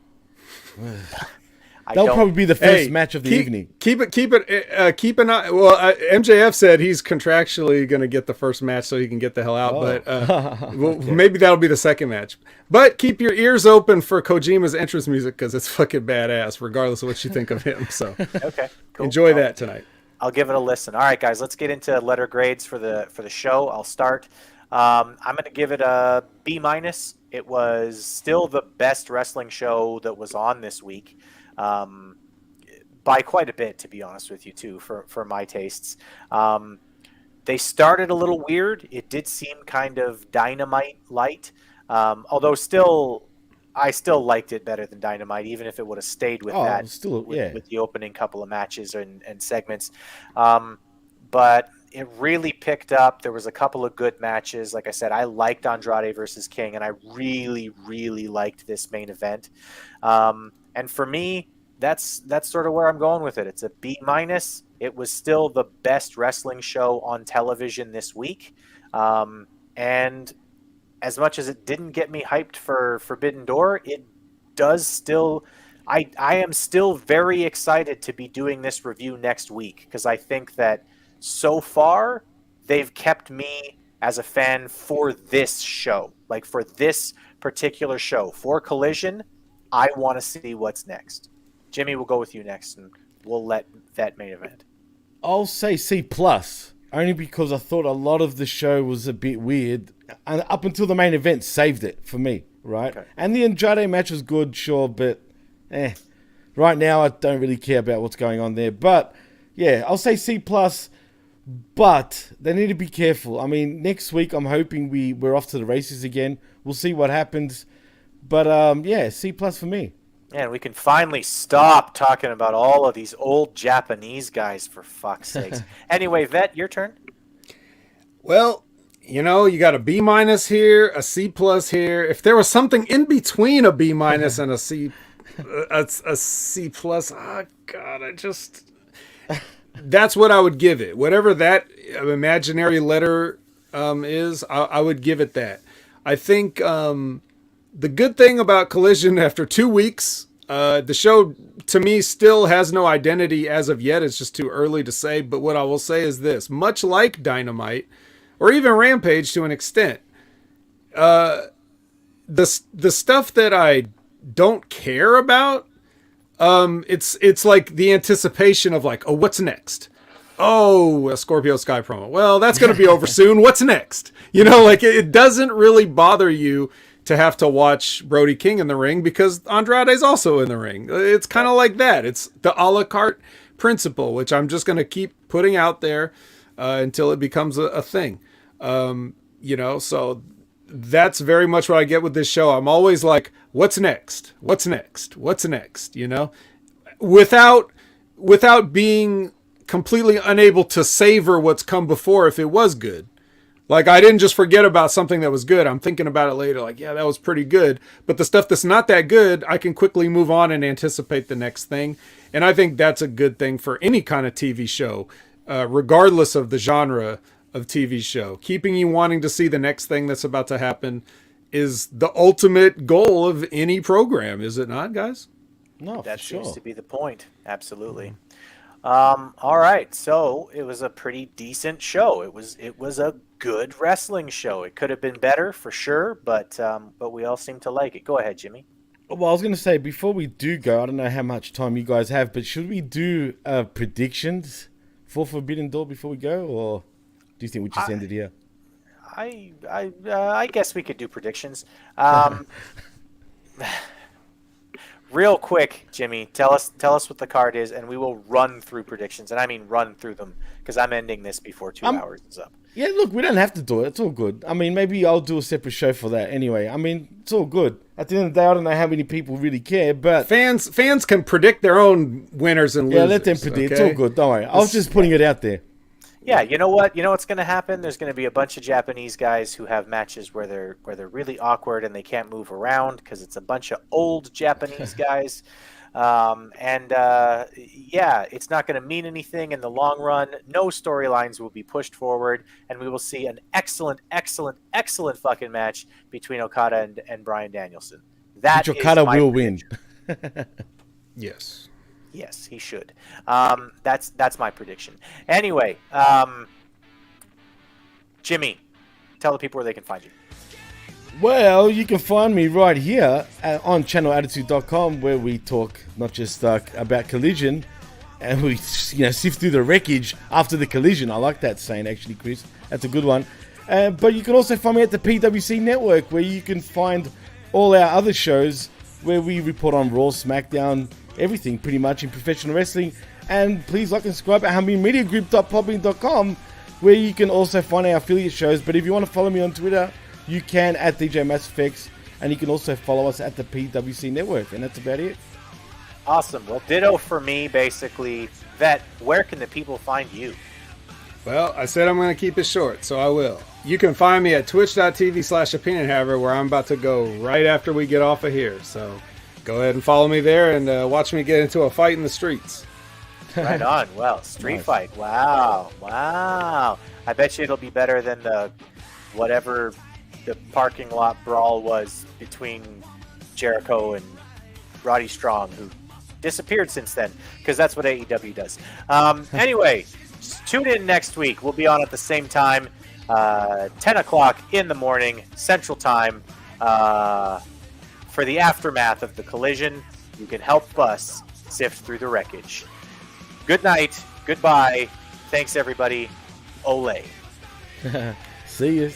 That'll probably be the first match of the evening. Keep an eye. Well, MJF said he's contractually going to get the first match so he can get the hell out. But maybe that'll be the second match. But keep your ears open for Kojima's entrance music, because it's fucking badass, regardless of what you think of him. So okay, cool. Enjoy that tonight. I'll give it a listen. All right, guys, let's get into letter grades for the show. I'll start. I'm going to give it a B-. It was still the best wrestling show that was on this week. By quite a bit, to be honest with you, too, for my tastes. They started a little weird. It did seem kind of Dynamite light, although I still liked it better than Dynamite, even if it would have stayed with with the opening couple of matches and segments. But it really picked up. There was a couple of good matches. Like I said, I liked Andrade versus King, and I really, really liked this main event. And for me, that's sort of where I'm going with it. It's a B-. It was still the best wrestling show on television this week. And as much as it didn't get me hyped for Forbidden Door, it does still... I am still very excited to be doing this review next week, because I think that so far they've kept me as a fan for this show. Like, for this particular show. For Collision, I want to see what's next. Jimmy, we'll go with you next, and we'll let that main event. I'll say C+, only because I thought a lot of the show was a bit weird, and up until the main event saved it for me, right? Okay. And the Andrade match was good, sure, but right now I don't really care about what's going on there. But yeah, I'll say C+, but they need to be careful. I mean, next week I'm hoping we're off to the races again. We'll see what happens. But yeah, C+ for me. Man, we can finally stop talking about all of these old Japanese guys, for fuck's sakes. Anyway, Vet, your turn. Well, you know, you got a B- here, a C+ here. If there was something in between a B- and a C+, oh God, that's what I would give it. Whatever that imaginary letter is, I would give it that. I think the good thing about Collision, after 2 weeks, the show, to me, still has no identity as of yet. It's just too early to say. But what I will say is this. Much like Dynamite, or even Rampage to an extent, the stuff that I don't care about, it's like the anticipation of like, oh, what's next? Oh, a Scorpio Sky promo. Well, that's going to be over soon. What's next? You know, like, it doesn't really bother you to have to watch Brody King in the ring because Andrade's also in the ring. It's kind of like that. It's the a la carte principle, which I'm just going to keep putting out there until it becomes a thing. So that's very much what I get with this show. I'm always like, what's next? What's next? What's next? Without being completely unable to savor what's come before if it was good. Like, I didn't just forget about something that was good. I'm thinking about it later, like, yeah, that was pretty good. But the stuff that's not that good, I can quickly move on and anticipate the next thing. And I think that's a good thing for any kind of TV show, regardless of the genre of TV show. Keeping you wanting to see the next thing that's about to happen is the ultimate goal of any program, is it not, guys? No, that for sure. seems to be the point. Absolutely. All right, so it was a pretty decent show. It was a good wrestling show. It could have been better for sure, but we all seem to like it. Go ahead, Jimmy. Well, I was going to say, before we do go, I don't know how much time you guys have, but should we do predictions for Forbidden Door before we go, or do you think we just end it here? I guess we could do predictions. Real quick, Jimmy, tell us what the card is, and we will run through predictions. And I mean run through them, because I'm ending this before 2 hours is up. Yeah, look, we don't have to do it. It's all good. I mean, maybe I'll do a separate show for that anyway. I mean, it's all good. At the end of the day, I don't know how many people really care, but... Fans can predict their own winners and losers. Yeah, let them predict. Okay? It's all good. Don't worry. I was just putting it out there. Yeah, you know what? You know what's going to happen? There's going to be a bunch of Japanese guys who have matches where they're really awkward and they can't move around because it's a bunch of old Japanese guys. Yeah, it's not going to mean anything in the long run. No storylines will be pushed forward, and we will see an excellent fucking match between Okada and Bryan Danielson. Which Okada will win. Yes. Yes, he should. That's my prediction. Anyway, Jimmy, tell the people where they can find you. Well, you can find me right here on channelattitude.com, where we talk not just about Collision, and we sift through the wreckage after the collision. I like that saying, actually, Chris. That's a good one. But you can also find me at the PWC Network, where you can find all our other shows where we report on Raw, SmackDown, everything pretty much in professional wrestling. And please like and subscribe at Hamin Media Group.popping.com, where you can also find our affiliate shows. But if you want to follow me on Twitter, you can at DJ Mass Effects, and you can also follow us at the PWC Network. And that's about it. Awesome. Well, ditto for me, basically. Vet, where can the people find you? Well, I said I'm going to keep it short, so I will. You can find me at twitch.tv/opinionhaver, where I'm about to go right after we get off of here. So go ahead and follow me there and watch me get into a fight in the streets. Right on. Well, street fight. Wow. I bet you it'll be better than whatever the parking lot brawl was between Jericho and Roddy Strong, who disappeared since then, because that's what AEW does. Anyway, tune in next week. We'll be on at the same time, 10 o'clock in the morning, Central Time, for the aftermath of the collision. You can help us sift through the wreckage. Good night. Goodbye. Thanks, everybody. Ole. See you.